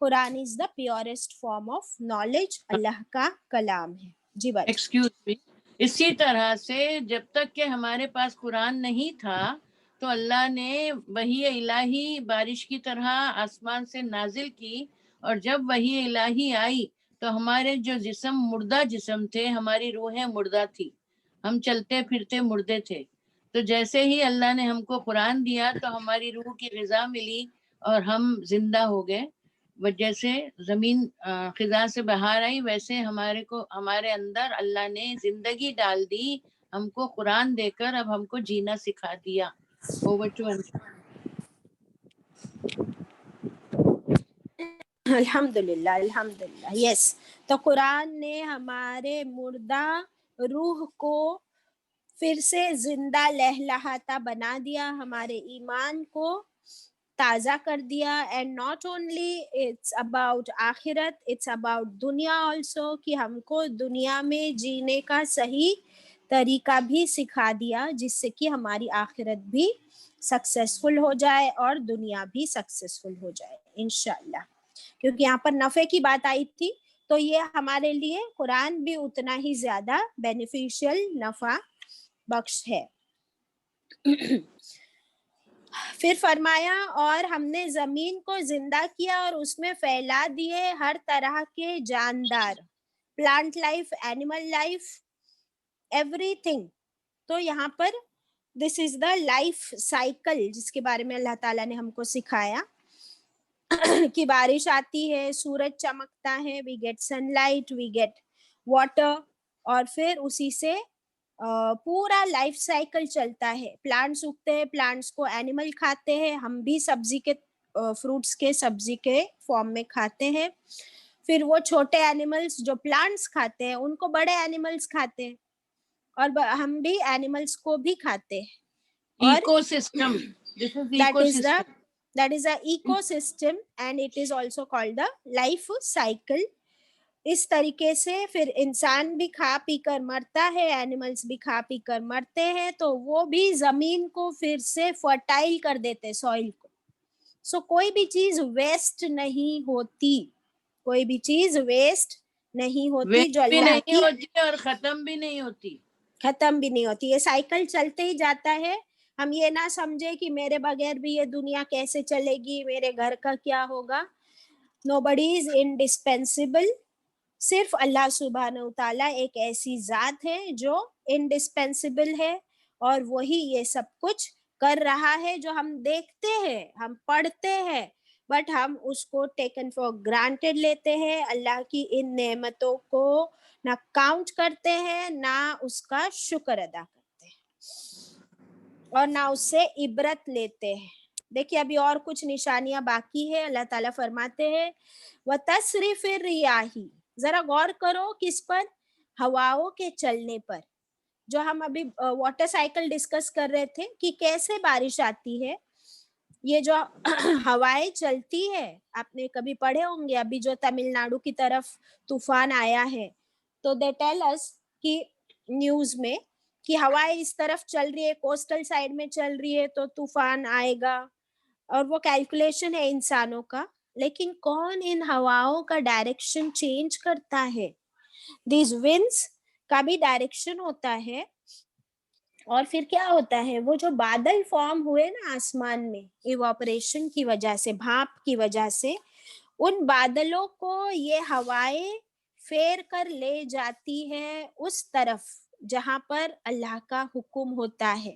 قرآن از the purest form of knowledge, اللہ کا کلام ہے. جی بات. Excuse me. اسی طرح سے جب تک کہ ہمارے پاس قرآن نہیں تھا تو اللہ نے وحی الہی بارش کی طرح آسمان سے نازل کی, اور جب وحی الہی آئی تو ہمارے جو جسم مردہ جسم تھے, ہماری روحیں مردہ تھی, ہم چلتے پھرتے مردے تھے. تو جیسے ہی اللہ نے ہم کو قرآن دیا تو ہماری روح کی غذا ملی اور ہم زندہ ہو گئے. جیسے زمین خزاں سے باہر آئی, ویسے ہمارے اندر اللہ نے زندگی ڈال دی, ہم کو قرآن دے کر اب ہم کو جینا سکھا دیا. اوور ٹو الحمدللہ, الحمدللہ. یس. تو قرآن نے ہمارے مردہ روح کو پھر سے زندہ لہلہاتا بنا دیا, ہمارے ایمان کو تازہ کر دیا. And not only it's about آخرت, اٹس اباؤٹ دنیا آلسو, کہ ہم کو دنیا میں جینے کا صحیح طریقہ بھی سکھا دیا, جس سے کہ ہماری آخرت بھی سکسیسفل ہو جائے اور دنیا بھی سکسیسفل ہو جائے انشاءاللہ. کیونکہ یہاں پر نفع کی بات آئی تھی, تو یہ ہمارے لیے قرآن بھی اتنا ہی زیادہ بینیفیشل, نفع بخش ہے. پھر فرمایا اور ہم نے زمین کو زندہ کیا اور اس میں پھیلا دیے ہر طرح کے جاندار, plant life, animal life, everything. تو یہاں پر دس از دا لائف سائیکل جس کے بارے میں اللہ تعالیٰ نے ہم کو سکھایا کہ بارش آتی ہے, سورج چمکتا ہے, we get sunlight, we get water, اور پھر اسی سے پورا لائف سائیکل چلتا ہے. پلانٹس اگتے ہیں, پلانٹس کو اینیمل کھاتے ہیں, ہم بھی سبزی کے فروٹس کے سبزی کے فارم میں کھاتے ہیں. پھر وہ چھوٹے اینیملس جو پلانٹس کھاتے ہیں ان کو بڑے اینیملس کھاتے ہیں, اور ہم بھی اینیملس کو بھی کھاتے ہیں. اور ecosystem, that is a ecosystem and it is also called the life cycle. اس طریقے سے پھر انسان بھی کھا پی کر مرتا ہے, اینیملس بھی کھا پی کر مرتے ہیں, تو وہ بھی زمین کو پھر سے فرٹائل کر دیتے, سوئل کو. سو کوئی بھی چیز ویسٹ نہیں ہوتی, کوئی بھی چیز ویسٹ نہیں ہوتی, جو بھی اللہ نہیں کی ہوتی اور ختم بھی نہیں ہوتی, ختم بھی نہیں ہوتی. یہ سائیکل چلتے ہی جاتا ہے. ہم یہ نہ سمجھے کہ میرے بغیر بھی یہ دنیا کیسے چلے گی, میرے گھر کا کیا ہوگا. Nobody is indispensable. صرف اللہ سبحانہ وتعالیٰ ایک ایسی ذات ہے جو انڈسپینسیبل ہے, اور وہی یہ سب کچھ کر رہا ہے جو ہم دیکھتے ہیں, ہم پڑھتے ہیں, بٹ ہم اس کو ٹیکن فار گرانٹیڈ لیتے ہیں. اللہ کی ان نعمتوں کو نہ کاؤنٹ کرتے ہیں, نہ اس کا شکر ادا کرتے ہیں, اور نہ اس سے عبرت لیتے ہیں. देखिए अभी और कुछ निशानियां बाकी है। अल्लाह ताला फरमाते हैं व तसरिफिर रियाही, जरा गौर करो किस पर, हवाओं के चलने पर। जो हम अभी वाटर साइकिल डिस्कस कर रहे थे कि कैसे बारिश आती है, ये जो हवाएं चलती है, आपने कभी पढ़े होंगे अभी जो तमिलनाडु की तरफ तूफान आया है, तो दे टेल अस कि न्यूज में कि हवाएं इस तरफ चल रही है, कोस्टल साइड में चल रही है तो तूफान आएगा, और वो कैलकुलेशन है इंसानों का। लेकिन कौन इन हवाओं का डायरेक्शन चेंज करता है? दिस विंड्स का भी डायरेक्शन होता है। और फिर क्या होता है, वो जो बादल फॉर्म हुए ना आसमान में इवापोरेशन की वजह से, भाप की वजह से, उन बादलों को ये हवाएं फेर कर ले जाती है उस तरफ जहां पर अल्लाह का हुक्म होता है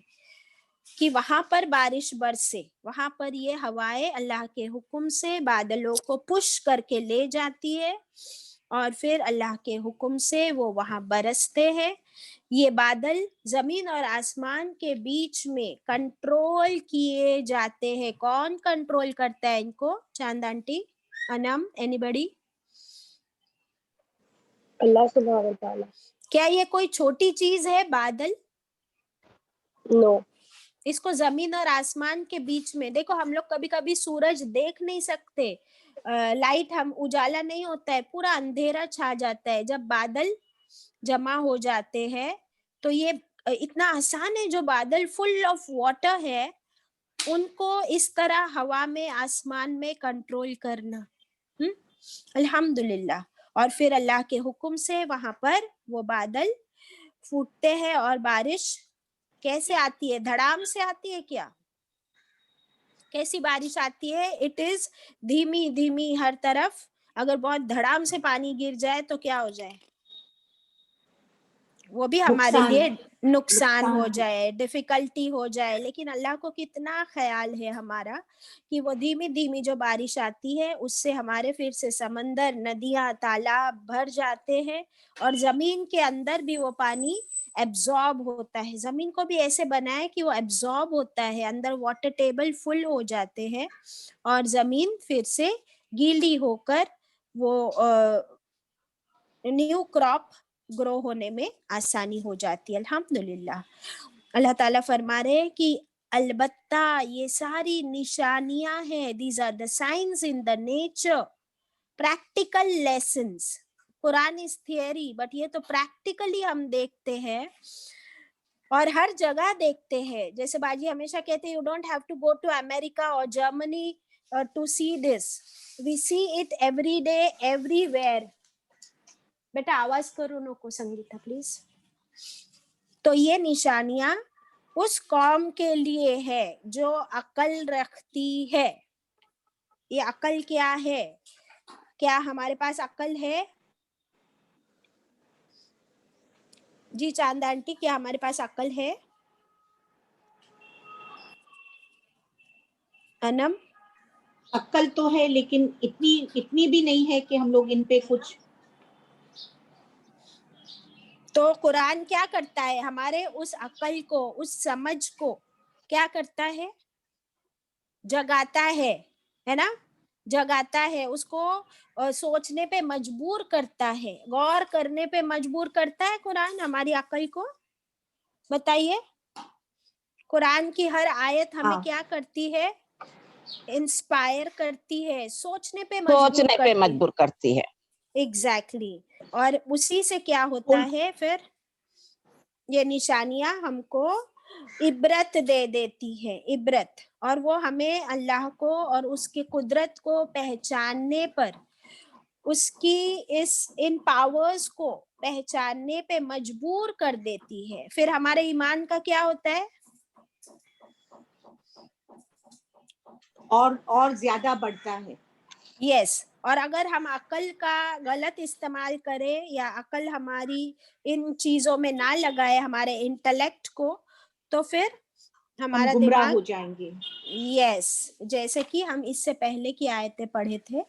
कि वहां पर बारिश बरसे। वहां पर ये हवाएं अल्लाह के हुक्म से बादलों को पुश करके ले जाती है और फिर अल्लाह के हुक्म से वो वहां बरसते हैं। ये बादल जमीन और आसमान के बीच में कंट्रोल किए जाते हैं। कौन कंट्रोल करता है इनको? चांद आंटी, अनम, एनीबडी? अल्लाह सुब्हान व तआला। क्या ये कोई छोटी चीज है बादल? नो। इसको जमीन और आसमान के बीच में देखो, हम लोग कभी कभी सूरज देख नहीं सकते, लाइट, हम उजाला नहीं होता है, पूरा अंधेरा छा जाता है। जब बादल जमा हो जाते हैं तो ये इतना आसान है, जो बादल फुल ऑफ वाटर है उनको इस तरह हवा में, आसमान में कंट्रोल करना। अल्हम्दुलिल्लाह। और फिर अल्लाह के हुक्म से वहां पर वो बादल फूटते हैं और बारिश कैसे आती है? धड़ाम से आती है क्या? कैसी बारिश आती है? इट इज धीमी धीमी हर तरफ। अगर बहुत धड़ाम से पानी गिर जाए तो क्या हो जाए? वो भी हमारे लिए नुकसान हो जाए, डिफिकल्टी हो जाए। लेकिन अल्लाह को कितना ख्याल है हमारा कि वो धीमी धीमी जो बारिश आती है उससे हमारे फिर से समंदर, नदियां, तालाब भर जाते हैं और जमीन के अंदर भी वो पानी एब्जॉर्ब होता है। जमीन को भी ऐसे बनाए कि वो एब्जॉर्ब होता है, अंदर वाटर टेबल फुल हो जाते हैं और जमीन फिर से गीली होकर वो न्यू क्रॉप ग्रो होने में आसानी हो जाती है। अल्हम्दुलिल्लाह। अल्लाह ताला फरमा रहे हैं कि अलबत्ता ये सारी निशानियां हैं, these are the science in the nature, practical lessons. Quran is theory, but ये तो प्रैक्टिकली हम देखते हैं और हर जगह देखते हैं। जैसे बाजी हमेशा कहते हैं, you don't have to go to America और Germany to see this, we see it every day everywhere. बेटा आवाज करो नको संगीता प्लीज। तो ये निशानियां उस कौम के लिए है जो अकल रखती है। ये अकल क्या है? क्या हमारे पास अकल है? जी चांद आंटी, क्या हमारे पास अकल है? अनम? अक्ल तो है लेकिन इतनी भी नहीं है कि हम लोग इन पे कुछ। तो कुरान क्या करता है? हमारे उस अकल को, उस समझ को क्या करता है? जगाता है ना? जगाता है, उसको सोचने पे मजबूर करता है, गौर करने पे मजबूर करता है कुरान हमारी अकल को। बताइए, कुरान की हर आयत हमें क्या करती है? इंस्पायर करती है, सोचने पे मजबूर करती है। एग्जैक्टली। और उसी से क्या होता है फिर? ये निशानियां हमको इबरत दे देती है, इबरत। और वो हमें अल्लाह को और उसकी कुदरत को पहचानने पर, उसकी इन पावर्स को पहचानने पे मजबूर कर देती है। फिर हमारे ईमान का क्या होता है? और ज्यादा बढ़ता है। यस। और अगर हम अकल का गलत इस्तेमाल करें या अकल हमारी इन चीजों में ना लगाए, हमारे इंटेलेक्ट को, तो फिर हमारा गुमराह दिमाग हो जाएंगे। यस। जैसे कि हम इससे पहले की आयतें पढ़े थे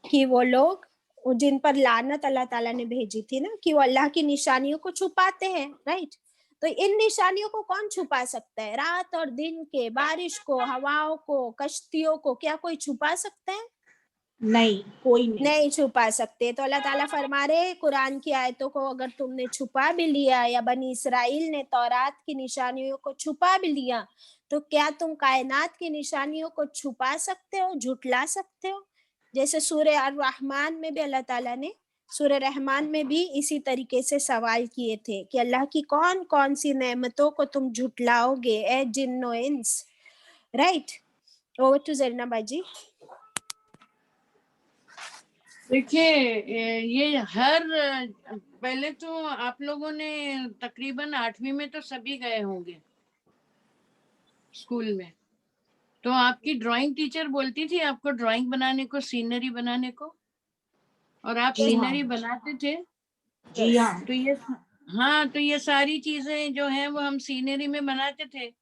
कि वो लोग जिन पर लानत अल्लाह ताला ने भेजी थी ना, कि वो अल्लाह की निशानियों को छुपाते हैं, राइट? तो इन निशानियों को कौन छुपा सकता है? रात और दिन के, बारिश को, हवाओं को, कश्तियों को क्या कोई छुपा सकता है? नहीं, कोई नहीं छुपा सकते। तो अल्लाह ताला फरमा रहे कुरान की आयतों को अगर तुमने छुपा भी लिया, या बनी इसराइल ने तौरात की निशानियों को छुपा भी लिया, तो क्या तुम कायनात की निशानियों को छुपा सकते हो, झुटला सकते हो? जैसे सूरह अर-रहमान में भी अल्लाह ताला ने, सूरह रहमान में भी इसी तरीके से सवाल किए थे कि अल्लाह की कौन कौन सी नेमतों को तुम झुटलाओगे ए जिन्नो इंस, राइट? ओवर टू जरीना बाजी। देखिए ये हर, पहले तो आप लोगों ने तकरीबन 8वीं में तो सभी गए होंगे स्कूल में, तो आपकी ड्राइंग टीचर बोलती थी आपको ड्राइंग बनाने को, सीनरी बनाने को, और आप जी हाँ। सीनरी बनाते थे। जी हाँ। तो ये, हाँ, तो ये सारी चीजें जो हैं वो हम सीनरी में बनाते थे,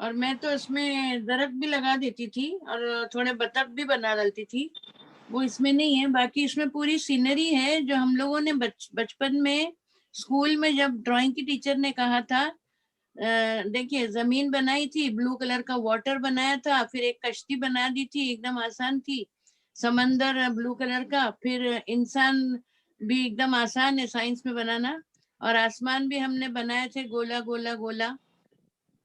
और मैं तो इसमें दरख्त भी लगा देती थी और थोड़े बतख भी बना डालती थी, वो इसमें नहीं है। बाकी इसमें पूरी सीनरी है जो हम लोगों ने बचपन में स्कूल में जब ड्राइंग की टीचर ने कहा था, देखिए जमीन बनाई थी, ब्लू कलर का वाटर बनाया था, फिर एक कश्ती बना दी थी, एकदम आसान थी, समंदर ब्लू कलर का, फिर इंसान भी एकदम आसान है साइंस में बनाना, और आसमान भी हमने बनाए थे गोला गोला गोला,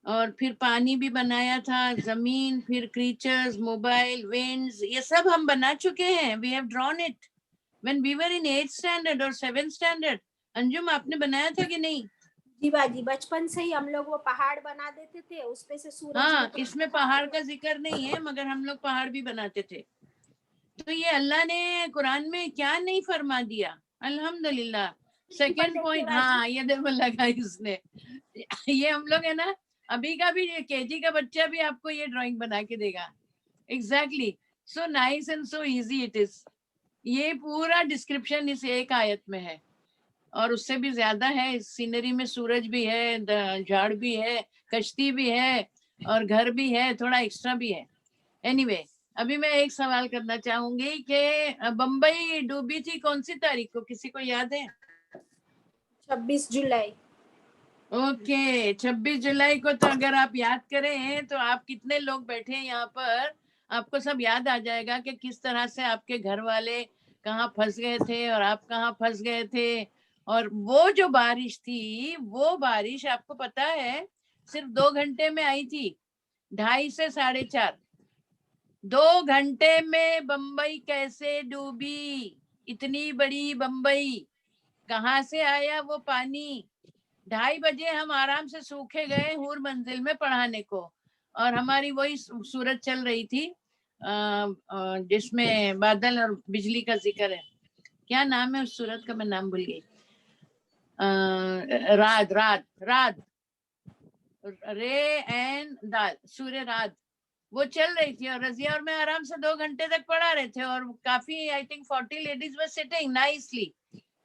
और फिर पानी भी बनाया था, जमीन, फिर क्रीचर्स, मोबाइल, विंड्स, ये सब हम बना चुके हैं। We have drawn it when we were in 8th standard और 7th स्टैंडर्ड। अंजुम आपने बनाया था कि नहीं? जी बाजी, बचपन से ही हम लोग वो पहाड़ बना देते थे, उस पे से सूरज हाँ, निकलता इसमें था। पहाड़ का जिक्र नहीं है, मगर हम लोग पहाड़ भी बनाते थे। तो ये अल्लाह ने कुरान में क्या नहीं फरमा दिया, अल्हम्दुलिल्लाह। सेकंड पॉइंट, हाँ ये देखो लगा इसने, ये हम लोग है ना, अभी का भी केजी का बच्चा भी आपको ये ड्राइंग बना के देगा। Exactly, so nice and so easy it is. ये पूरा डिस्क्रिप्शन इस एक आयत में है, और उससे भी ज्यादा है। इस सीनरी में सूरज भी है, झाड़ भी है, कश्ती भी है, और घर भी है, थोड़ा एक्स्ट्रा भी है। एनीवे, अभी मैं एक सवाल करना चाहूंगी कि बम्बई डूबी थी कौन सी तारीख को, किसी को याद है? 26 जुलाई। ओके, 26 जुलाई को। तो अगर आप याद करें तो आप कितने लोग बैठे हैं यहाँ पर, आपको सब याद आ जाएगा कि किस तरह से आपके घर वाले कहाँ फंस गए थे और आप कहाँ फंस गए थे। और वो जो बारिश थी, वो बारिश आपको पता है सिर्फ 2 घंटे में आई थी, 2.5 से 4.5। 2 घंटे में बम्बई कैसे डूबी? इतनी बड़ी बम्बई, कहाँ से आया वो पानी? 2:30 बजे हम आराम से सूखे गए हूर मंजिल में पढ़ाने को, और हमारी वही सूरत चल रही थी जिसमें बादल और बिजली का जिक्र है। क्या नाम है उस सूरत का, मैं नाम भूल गई। रात रात रात, रे एन दाल, सूर्य रात, वो चल रही थी, और रजिया और मैं आराम से 2 घंटे तक पढ़ा रहे थे, और काफी I think 40 ladies were sitting nicely,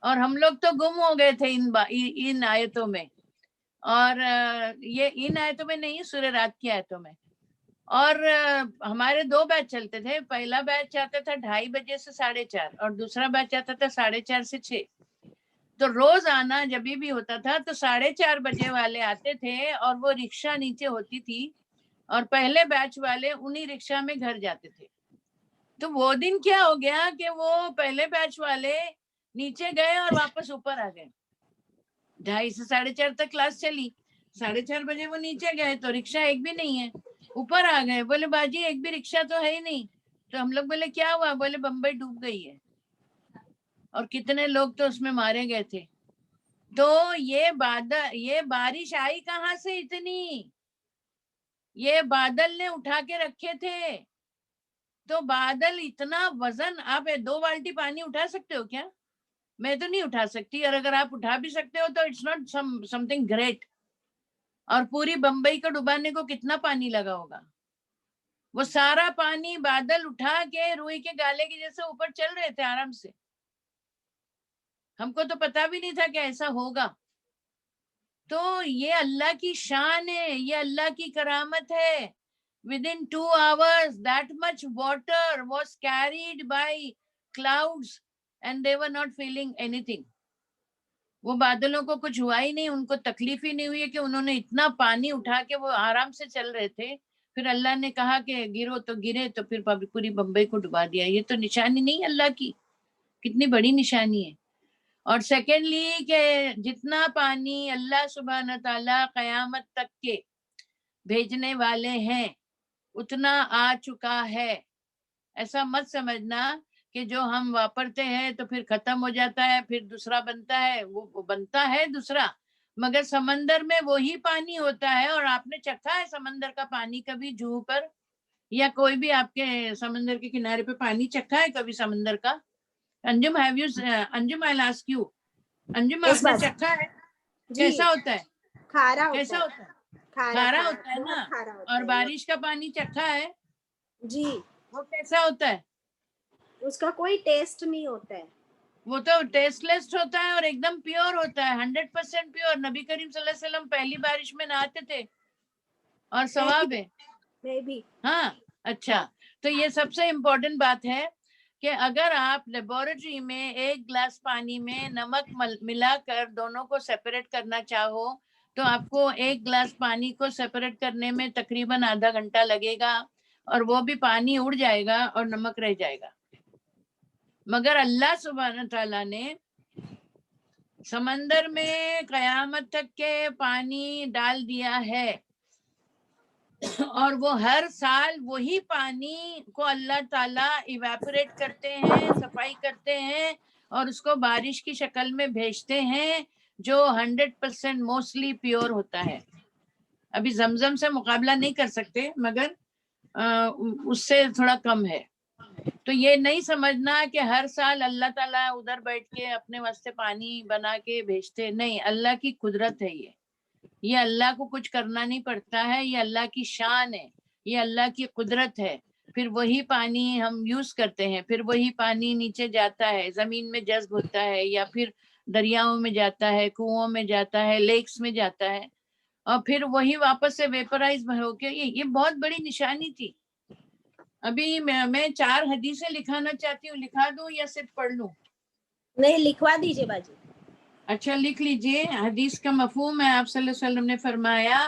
और हम लोग तो गुम हो गए थे इन आयतों में, और ये इन आयतों में नहीं, सूर्य रात की आयतों में। और हमारे 2 बैच चलते थे, पहला बैच आता था 2:30 बजे से 4:30, और दूसरा बैच आता था 4:30 से 6। तो रोज आना जब भी होता था तो 4:30 बजे वाले आते थे, और वो रिक्शा नीचे होती थी, और पहले बैच वाले उन्हीं रिक्शा में घर जाते थे। तो वो दिन क्या हो गया कि वो पहले बैच वाले नीचे गए और वापस ऊपर आ गए। 2:30 से 4:30 तक क्लास चली, 4:30 बजे वो नीचे गए तो रिक्शा एक भी नहीं है, ऊपर आ गए, बोले बाजी एक भी रिक्शा तो है ही नहीं। तो हम लोग बोले क्या हुआ? बोले बम्बई डूब गई है, और कितने लोग तो उसमें मारे गए थे। तो ये बारिश आई कहाँ से इतनी? ये बादल ने उठा के रखे थे। तो बादल इतना वजन, आप 2 बाल्टी पानी उठा सकते हो क्या? मैं तो नहीं उठा सकती, और अगर आप उठा भी सकते हो तो इट्स नॉट समथिंग ग्रेट। और पूरी बम्बई को डुबाने को कितना पानी लगा होगा? वो सारा पानी बादल उठा के रुई के गाले के जैसे ऊपर चल रहे थे आराम से। हमको तो पता भी नहीं था कि ऐसा होगा। तो ये अल्लाह की शान है, ये अल्लाह की करामत है। Within 2 hours, that much water was carried by clouds and they were not feeling anything. وہ بادلوں کو کچھ ہوا ہی نہیں, ان کو تکلیف ہی نہیں ہوئی کہ انہوں نے اتنا پانی اٹھا کے وہ آرام سے چل رہے تھے, پھر اللہ نے کہا کہ گرو تو گرے, تو پھر پوری بمبئی کو ڈبا دیا. یہ تو نشانی نہیں اللہ کی, کتنی بڑی نشانی ہے. اور سیکنڈلی کہ جتنا پانی اللہ سبحانہ تعالیٰ قیامت تک کے بھیجنے والے ہیں اتنا آ چکا ہے. ایسا مت سمجھنا کہ جو ہم واپرتے ہیں تو پھر ختم ہو جاتا ہے, پھر دوسرا بنتا ہے. وہ بنتا ہے دوسرا, مگر سمندر میں وہی پانی ہوتا ہے. اور آپ نے چکھا ہے سمندر کا پانی کبھی جوہو پر, یا کوئی بھی آپ کے سمندر کے کنارے پہ پانی چکھا ہے کبھی سمندر کا؟ Anjum have you, Anjum I ask you, Anjum آپ نے چکھا ہے کیسا ہوتا ہے؟ کھارا کیسا ہوتا ہوتا ہے؟ ہے, کھارا کھارا ہوتا ہے بہت نا. کھارا ہوتا اور ہے. بارش کا پانی چکھا ہے, جی, وہ کیسا ہوتا ہے؟ اس کا کوئی ٹیسٹ نہیں ہوتا ہے. وہ تو ٹیسٹ لیس ہوتا ہے اور ایک دم پیور ہوتا ہے, 100% پیور. نبی کریم صلی اللہ علیہ وسلم پہلی بارش میں نہاتے تھے اور ثواب ہے. میں بھی. ہاں اچھا, تو یہ سب سے امپورٹنٹ بات ہے کہ اگر آپ لیبورٹری میں ایک گلاس پانی میں نمک ملا کر دونوں کو سیپریٹ کرنا چاہو تو آپ کو ایک گلاس پانی کو سیپریٹ کرنے میں تقریباً آدھا گھنٹہ لگے گا, اور وہ بھی پانی اڑ جائے گا اور نمک رہ جائے گا. مگر اللہ سبحانہ تعالیٰ نے سمندر میں قیامت تک کے پانی ڈال دیا ہے, اور وہ ہر سال وہی پانی کو اللہ تعالیٰ ایواپوریٹ کرتے ہیں, صفائی کرتے ہیں, اور اس کو بارش کی شکل میں بھیجتے ہیں جو 100% موسٹلی پیور ہوتا ہے. ابھی زمزم سے مقابلہ نہیں کر سکتے مگر اس سے تھوڑا کم ہے. تو یہ نہیں سمجھنا کہ ہر سال اللہ تعالیٰ ادھر بیٹھ کے اپنے واسطے پانی بنا کے بھیجتے, نہیں, اللہ کی قدرت ہے. یہ اللہ کو کچھ کرنا نہیں پڑتا ہے, یہ اللہ کی شان ہے, یہ اللہ کی قدرت ہے. پھر وہی پانی ہم یوز کرتے ہیں, پھر وہی پانی نیچے جاتا ہے, زمین میں جذب ہوتا ہے, یا پھر دریاؤں میں جاتا ہے, کنوؤں میں جاتا ہے, لیکس میں جاتا ہے, اور پھر وہی واپس سے ویپرائز ہو کے. یہ بہت بڑی نشانی تھی. ابھی میں 4 حدیثیں لکھانا چاہتی ہوں, لکھا دوں یا صرف پڑھ لوں؟ نہیں, لکھوا دیجیے باجی. اچھا لکھ لیجئے. حدیث کا مفہوم ہے, آپ صلی اللہ علیہ وسلم نے فرمایا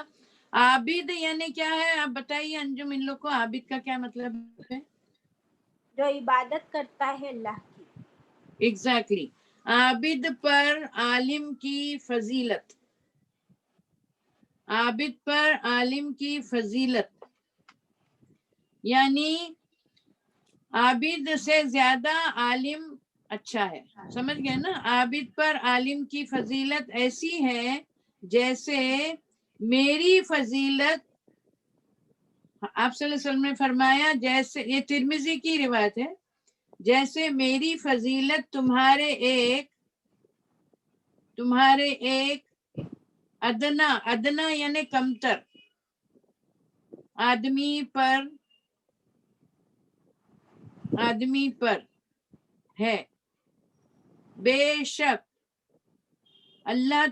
عابد یعنی کیا ہے آپ بتائیے انجم, ان لوگ کو عابد کا کیا مطلب ہے؟ جو عبادت کرتا ہے اللہ کی. ایگزیکٹلی, عابد پر عالم کی فضیلت, عابد پر عالم کی فضیلت, یعنی عابد سے زیادہ عالم اچھا ہے. سمجھ گئے نا؟ عابد پر عالم کی فضیلت ایسی ہے جیسے میری فضیلت, آپ صلی اللہ علیہ وسلم نے فرمایا جیسے, یہ ترمذی کی روایت ہے, جیسے میری فضیلت تمہارے ایک ادنا یعنی کمتر آدمی پر ہے. بے شک اللہ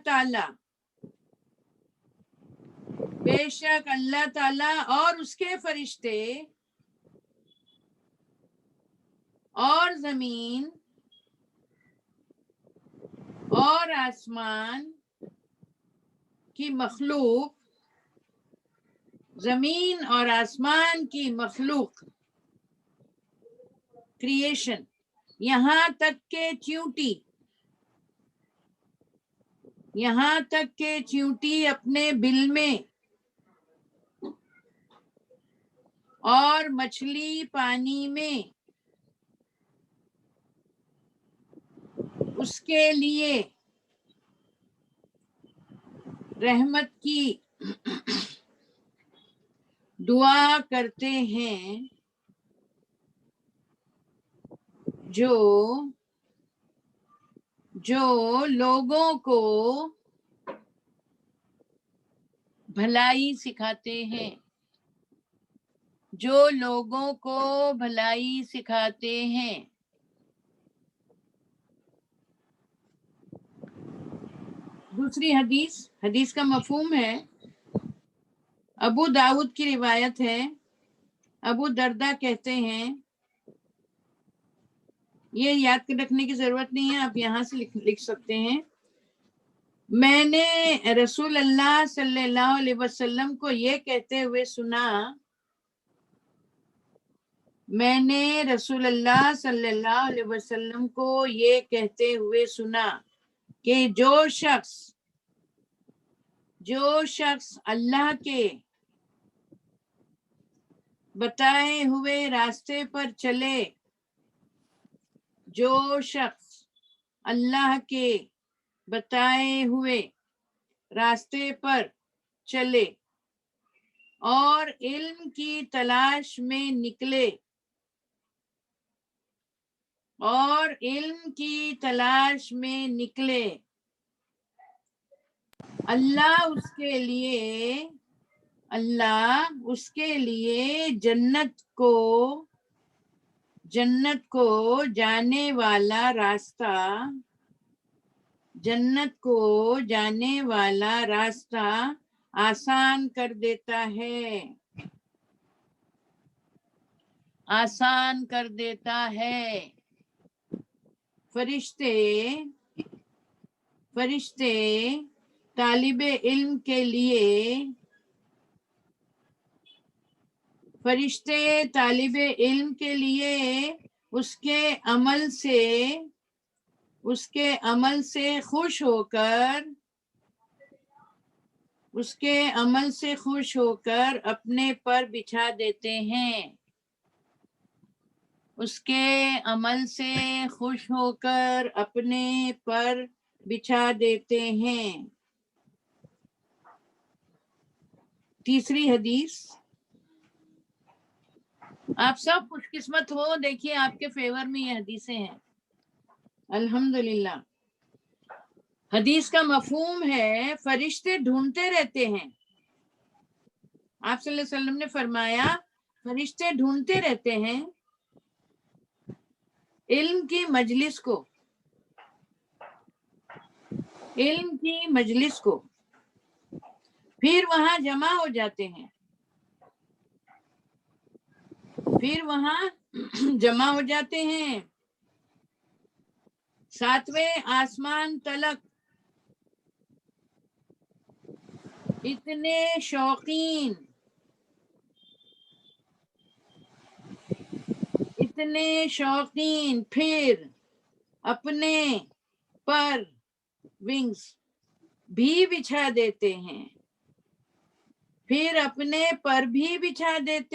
تعالی اور اس کے فرشتے اور زمین اور آسمان کی مخلوق, زمین اور آسمان کی مخلوق, کریشن, یہاں تک کہ چیونٹی اپنے بل میں, اور مچھلی پانی میں, اس کے لیے رحمت کی دعا کرتے ہیں, جو لوگوں کو بھلائی سکھاتے ہیں, جو لوگوں کو بھلائی سکھاتے ہیں. دوسری حدیث کا مفہوم ہے, ابو داؤد کی روایت ہے, ابو دردہ کہتے ہیں, یہ یاد رکھنے کی ضرورت نہیں ہے, آپ یہاں سے لکھ سکتے ہیں. میں نے رسول اللہ صلی اللہ علیہ وسلم کو یہ کہتے ہوئے سنا، میں نے رسول اللہ صلی اللہ علیہ وسلم کو یہ کہتے ہوئے سنا کہ جو شخص اللہ کے بتائے ہوئے راستے پر چلے، جو شخص اللہ کے بتائے ہوئے راستے پر چلے اور علم کی تلاش میں نکلے، اللہ اس کے لیے جنت کو جانے والا راستہ آسان کر دیتا ہے۔ فرشتے طالب علم کے لیے اس کے عمل سے خوش ہو کر اپنے پر بچھا دیتے ہیں، اس کے عمل سے خوش ہو کر اپنے پر بچھا دیتے ہیں۔ تیسری حدیث، آپ سب خوش قسمت ہو، دیکھیے آپ کے فیور میں یہ حدیثیں ہیں، الحمدللہ۔ حدیث کا مفہوم ہے فرشتے ڈھونڈتے رہتے ہیں۔ آپ صلی اللہ علیہ وسلم نے فرمایا فرشتے ڈھونڈتے رہتے ہیں علم کی مجلس کو، پھر وہاں جمع ہو جاتے ہیں، ساتویں آسمان تلک اتنے شوقین پھر اپنے پر ونگز بھی بچھا دیتے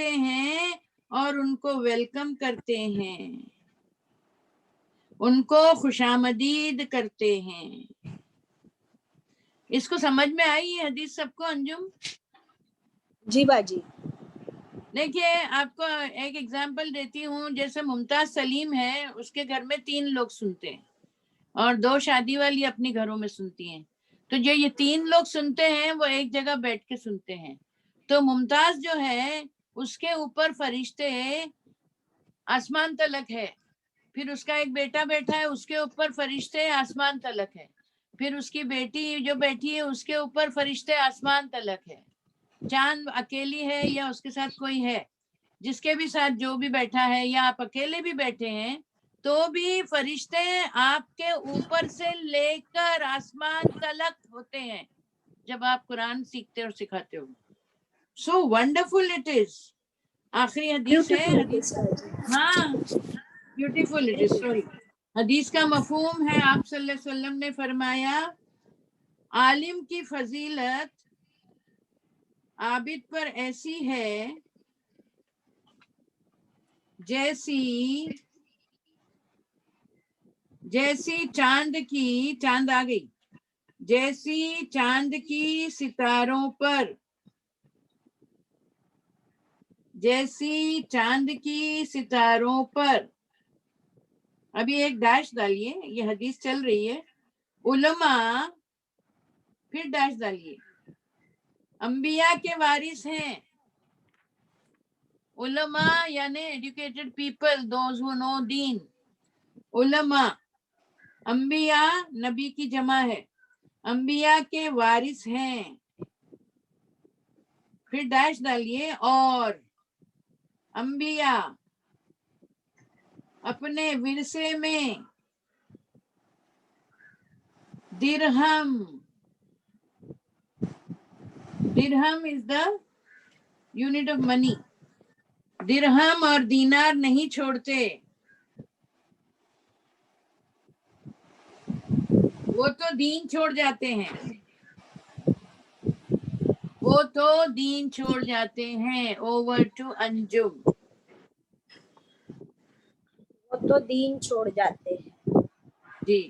ہیں اور ان کو ویلکم کرتے ہیں، ان کو خوشامدید کرتے ہیں۔ اس کو سمجھ میں آئی یہ حدیث سب کو انجم؟ جی باجی۔ دیکھیے آپ کو ایک ایگزامپل دیتی ہوں، جیسے ممتاز سلیم ہے، اس کے گھر میں 3 لوگ سنتے ہیں اور 2 شادی والی اپنی گھروں میں سنتی ہیں، تو جو یہ 3 لوگ سنتے ہیں وہ ایک جگہ بیٹھ کے سنتے ہیں، تو ممتاز جو ہے اس کے اوپر فرشتے آسمان تلک ہے، پھر اس کا ایک بیٹا بیٹھا ہے اس کے اوپر فرشتے آسمان تلک ہے، پھر اس کی بیٹی جو بیٹھی ہے اس کے اوپر فرشتے آسمان تلک ہے، چاند اکیلی ہے یا اس کے ساتھ کوئی ہے، جس کے بھی ساتھ جو بھی بیٹھا ہے یا آپ اکیلے بھی بیٹھے ہیں تو بھی فرشتے آپ کے اوپر سے لے کر آسمان تلک ہوتے ہیں جب آپ قرآن سیکھتے اور سکھاتے ہو۔ So wonderful it is. آخری حدیث ہے، ہاں بیوٹیفل اٹ از، سوری۔ حدیث کا مفہوم ہے، آپ صلی اللہ علیہ وسلم نے فرمایا عالم کی فضیلت عابد پر ایسی ہے جیسی چاند آ گئی، جیسی چاند کی ستاروں پر۔ ابھی ایک ڈیش ڈالیے، یہ حدیث چل رہی ہے، علماء، پھر ڈیش ڈالیے، انبیاء کے وارث ہیں۔ علماء یعنی ایڈوکیٹڈ پیپل، دوز ہو نو دین، علماء۔ انبیاء نبی کی جمع ہے، انبیاء کے وارث ہیں، پھر ڈیش ڈالیے، اور انبیاء اپنے ورثے میں درہم درہم از دا یونٹ آف منی. درہم اور دینار نہیں چھوڑتے, وہ تو دین چھوڑ جاتے ہیں, وہ تو دین چھوڑ جاتے ہیں. اوور ٹو انجم. وہ تو دین چھوڑ جاتے ہیں. جی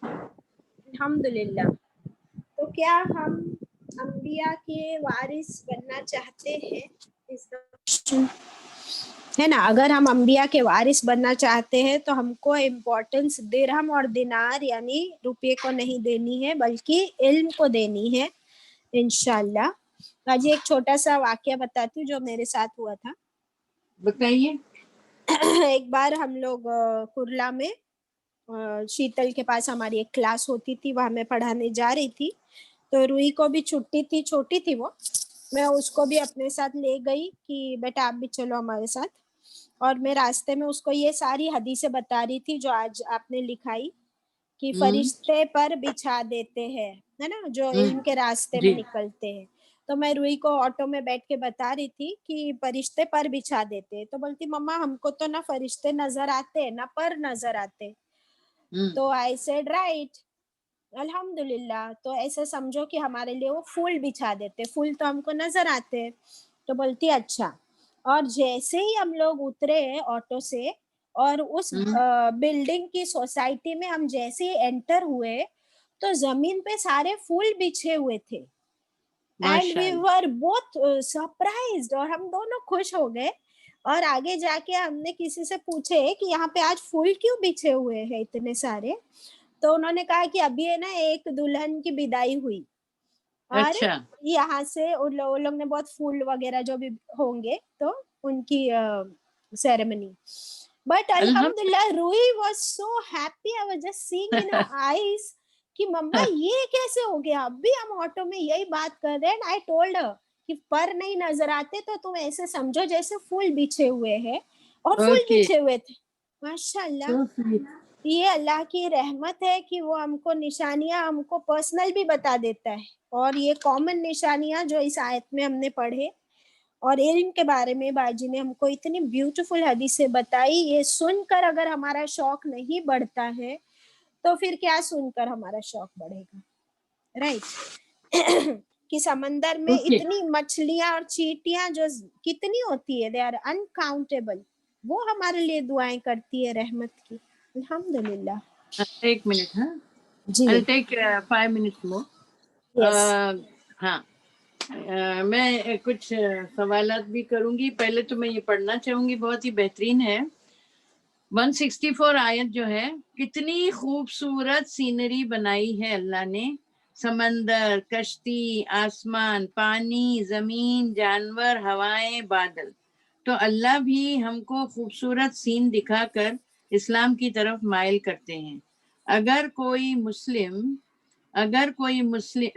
الحمدللہ. تو کیا ہم انبیاء کے وارث بننا چاہتے ہیں؟ ہے نا, اگر ہم انبیاء کے وارث بننا چاہتے ہیں تو ہم کو امپورٹنس درہم اور دینار یعنی روپے کو نہیں دینی ہے, بلکہ علم کو دینی ہے انشاءاللہ. آج ایک چھوٹا سا واقعہ بتاتی ہوں جو میرے ساتھ ہوا تھا. بتائیے. ایک بار ہم لوگ کرلا میں شیتل کے پاس ہماری ایک کلاس ہوتی تھی, وہاں میں پڑھانے جا رہی تھی. تو روئی کو بھی چھٹی تھی, چھوٹی تھی وہ, میں اس کو بھی اپنے ساتھ لے گئی کہ بیٹا آپ بھی چلو ہمارے ساتھ. اور میں راستے میں اس کو یہ ساری حدیثیں بتا رہی تھی جو آج آپ نے لکھائی کہ فرشتے پر بچھا دیتے ہیں, ہے نا, جو علم کے راستے میں نکلتے ہیں. تو میں روئی کو آٹو میں بیٹھ کے بتا رہی تھی کہ فرشتے پر بچھا دیتے. تو بولتی مما ہم کو تو نہ فرشتے نظر آتے نہ پر نظر آتے. تو آئی سیڈ رائٹ, الحمدللہ. تو ایسے سمجھو کہ ہمارے لیے وہ پھول بچھا دیتے, پھول تو ہم کو نظر آتے. تو بولتی اچھا. اور جیسے ہی ہم لوگ اترے آٹو سے اور اس بلڈنگ کی سوسائٹی میں ہم جیسے ہی انٹر ہوئے تو زمین پہ سارے پھول بچھے ہوئے تھے. And we were both surprised, اور ہم دونوں خوش ہو گئے. اور آگے جا کے ہم نے کسی سے پوچھے کہ یہاں پہ آج پھول کیوں بچھے ہوئے ہیں اتنے سارے. تو انہوں نے کہا کہ ابھی ہے نا ایک دلہن کی بدائی ہوئی اور یہاں سے ان لوگ نے بہت پھول وغیرہ جو بھی ہوں گے تو ان کی سیریمنی. بٹ الحمدللہ Ruhi was so happy, I was just seeing in her eyes کہ مما یہ کیسے ہو گیا. ابھی ہم آٹو میں یہی بات کر رہے ہیں. آئی ٹولڈ ہر کہ پر نہیں نظر آتے تو تم ایسے سمجھو جیسے پھول بچھے ہوئے ہیں, اور پھول بچھے ہوئے تھے. ماشاءاللہ, یہ اللہ کی رحمت ہے کہ وہ ہم کو نشانیاں ہم کو پرسنل بھی بتا دیتا ہے. اور یہ کامن نشانیاں جو اس آیت میں ہم نے پڑھے, اور علم کے بارے میں باجی نے ہم کو اتنی بیوٹیفل حدیثیں بتائی. یہ سن کر اگر ہمارا شوق نہیں بڑھتا ہے تو پھر کیا سن کر ہمارا شوق بڑھے گا, رائٹ. کہ سمندر میں اتنی مچھلیاں اور چیٹیاں جو کتنی ہوتی ہے, دے آر انکاؤنٹیبل, وہ ہمارے لیے دعائیں کرتی ہے رحمت کی. الحمدللہ. ایک منٹ. ہاں جی I'll take 5 minutes more. ہاں میں کچھ سوالات بھی کروں گی. پہلے تو میں یہ پڑھنا چاہوں گی, بہت ہی بہترین ہے. 164 آیت جو ہے, کتنی خوبصورت سینری بنائی ہے اللہ نے. سمندر, کشتی, آسمان, پانی, زمین, جانور, ہوائیں, بادل. تو اللہ بھی ہم کو خوبصورت سین دکھا کر اسلام کی طرف مائل کرتے ہیں. اگر کوئی مسلم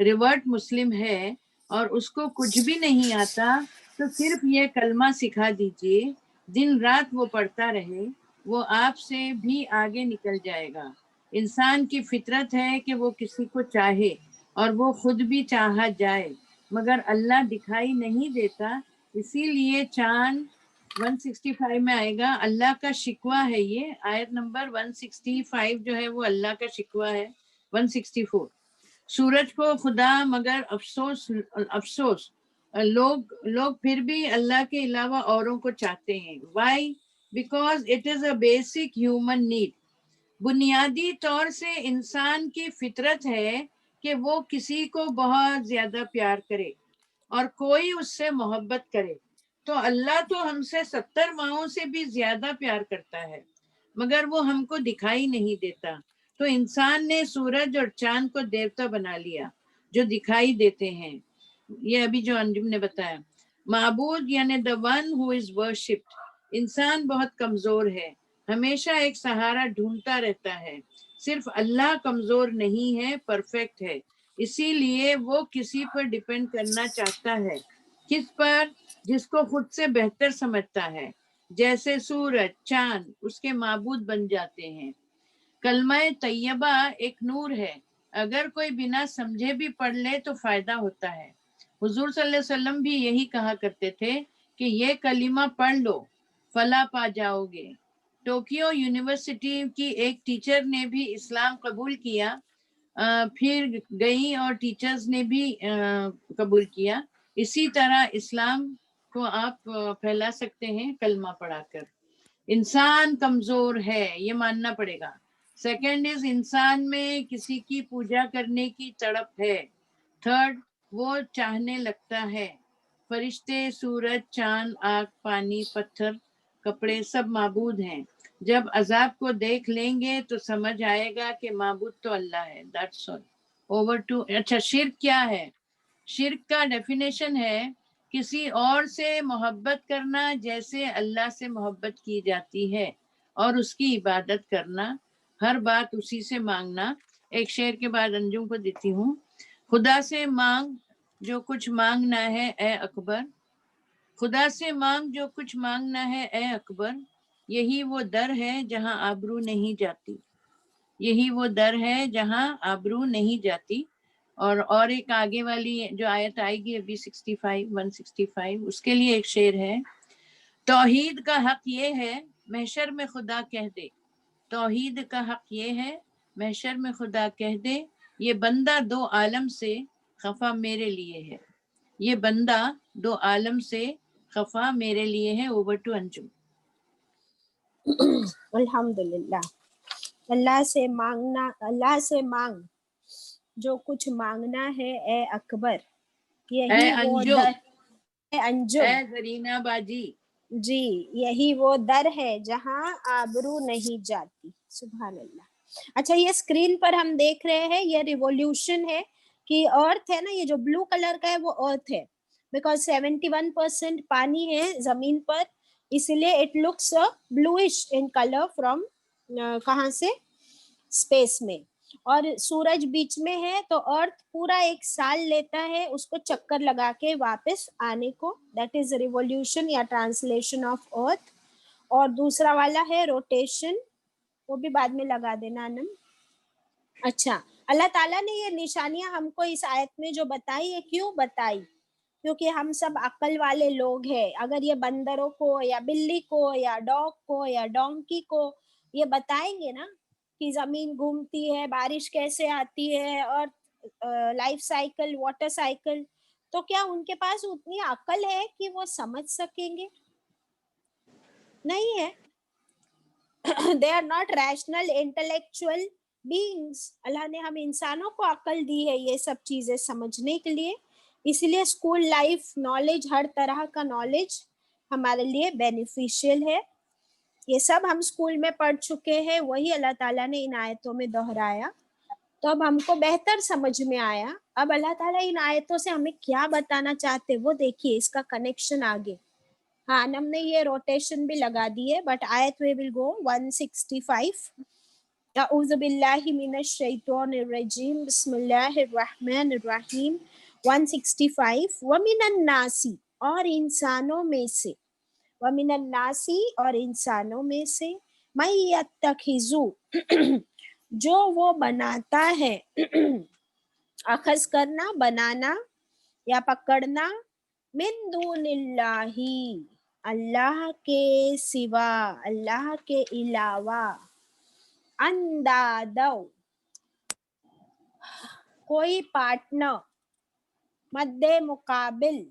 ریورٹ مسلم ہے اور اس کو کچھ بھی نہیں آتا تو صرف یہ کلمہ سکھا دیجئے, دن رات وہ پڑھتا رہے, وہ آپ سے بھی آگے نکل جائے گا. انسان کی فطرت ہے کہ وہ کسی کو چاہے اور وہ خود بھی چاہا جائے, مگر اللہ دکھائی نہیں دیتا. اسی لیے چاند 165 میں آئے گا. اللہ کا شکوہ ہے, یہ آیت نمبر 165 جو ہے وہ اللہ کا شکوہ ہے. 164 سورج کو خدا مگر افسوس لوگ پھر بھی اللہ کے علاوہ اوروں کو چاہتے ہیں. Why? Because it is a basic human need. بنیادی طور سے انسان کی فطرت ہے کہ وہ کسی کو بہت زیادہ پیار کرے اور کوئی اس سے محبت کرے. تو اللہ تو ہم سے 70 ماؤں سے بھی زیادہ پیار کرتا ہے, مگر وہ ہم کو دکھائی نہیں دیتا. تو انسان نے سورج اور چاند کو دیوتا بنا لیا جو دکھائی دیتے ہیں. یہ ابھی جو انجم نے بتایا. معبود یعنی the one who is worshipped. انسان بہت کمزور ہے, ہمیشہ ایک سہارا ڈھونڈتا رہتا ہے. صرف اللہ کمزور نہیں ہے, پرفیکٹ ہے. اسی لیے وہ کسی پر ڈیپینڈ کرنا چاہتا ہے. کس پر؟ جس کو خود سے بہتر سمجھتا ہے. جیسے سورج, چاند اس کے معبود بن جاتے ہیں. کلمہ طیبہ ایک نور ہے, اگر کوئی بنا سمجھے بھی پڑھ لے تو فائدہ ہوتا ہے. हुजूर सल्लल्लाहु अलैहि वसल्लम भी यही कहा करते थे कि ये कलीमा पढ़ लो फला पा जाओगे। टोक्यो यूनिवर्सिटी की एक टीचर ने भी इस्लाम कबूल किया, फिर गई और टीचर्स ने भी कबूल किया। इसी तरह इस्लाम को आप फैला सकते हैं कलमा पढ़ाकर। इंसान कमजोर है, ये मानना पड़ेगा। सेकंड इज इंसान में किसी की पूजा करने की तड़प है। थर्ड, वो चाहने लगता है। फरिश्ते, सूरज, चांद, आग, पानी, पत्थर, कपड़े सब माबूद हैं। जब अजाब को देख लेंगे तो समझ आएगा कि माबूद तो अल्लाह है। That's all. Over to. अच्छा, शिर्क क्या है? शिर्क का डेफिनेशन है किसी और से मोहब्बत करना जैसे अल्लाह से मोहब्बत की जाती है, और उसकी इबादत करना, हर बात उसी से मांगना। एक शेर के बाद अंजुम को देती हूँ। खुदा से मांग जो कुछ मांगना है ए अकबर, खुदा से मांग जो कुछ मांगना है ए अकबर, यही वो दर है जहां आबरू नहीं जाती, यही वो दर है जहां आबरू नहीं जाती। और एक आगे वाली जो आयत आएगी अभी 65 165, उसके लिए एक शेर है। तौहीद का हक ये है महशर में खुदा कह दे, तौहीद का हक ये है महशर में खुदा कह दे, ये बंदा दो आलम से खफा मेरे लिए है, ये बंदा दो आलम से खफा मेरे लिए है। Over to Anjum. अल्हम्दुलिल्लाह। अल्लाह से मांगना, अल्लाह से मांग जो कुछ मांगना है ए अकबर, यही वो दर, अंजुम, ए जरीना बाजी, जी यही वो दर है जहां आबरू नहीं जाती। सुभान अल्लाह। अच्छा, ये स्क्रीन पर हम देख रहे हैं, ये रिवॉल्यूशन है कि अर्थ है ना, ये जो ब्लू कलर का है वो अर्थ है, बिकॉज 71% पानी है जमीन पर, इसलिए it looks bluish in colour from कहाँ से, स्पेस में। और सूरज बीच में है तो अर्थ पूरा एक साल लेता है उसको चक्कर लगा के वापस आने को, दैट इज रिवॉल्यूशन या ट्रांसलेशन ऑफ अर्थ। और दूसरा वाला है रोटेशन, वो भी बाद में लगा देना अनम। अच्छा, अल्लाह ताला ने ये निशानियां हमको इस आयत में जो बताई है, क्यों बताई? क्योंकि हम सब अक्ल वाले लोग हैं। अगर ये बंदरों को या बिल्ली को या डॉग को या डोंकी को ये बताएंगे ना कि जमीन घूमती है, बारिश कैसे आती है, और लाइफ साइकिल, वाटर साइकिल, तो क्या उनके पास उतनी अकल है कि वो समझ सकेंगे? नहीं है। They are not rational intellectual beings. Allah ने हम इंसानों को अकल दी है ये सब चीजें समझने के लिए, इसलिए स्कूल लाइफ नॉलेज, हर तरह का नॉलेज हमारे लिए बेनिफिशियल है। ये सब हम स्कूल में पढ़ चुके हैं, वही अल्लाह ताला ने इन आयतों में दोहराया, तो अब हमको बेहतर समझ में आया। अब अल्लाह ताला इन आयतों से हमें क्या बताना चाहते वो देखिए, इसका कनेक्शन आगे। हाँ, हमने ये रोटेशन भी लगा दी है, बट आयत वे विल गो 165। अऊज़ु बिल्लाहि मिनश शैतानिर रजीम, बिस्मिल्लाहिर रहमानिर रहीम। 165। वमिनन नासी, और इंसानों में से, वमिनन नासी, और इंसानों में से, मैं यत्तखिजु, जो वो बनाता है, अखज करना, बनाना या पकड़ना, मिन दूनिल्लाही, अल्लाह के सिवा, अल्लाह के अलावा, अंदादो, कोई पार्टनर, मद्दे मुकाबिल,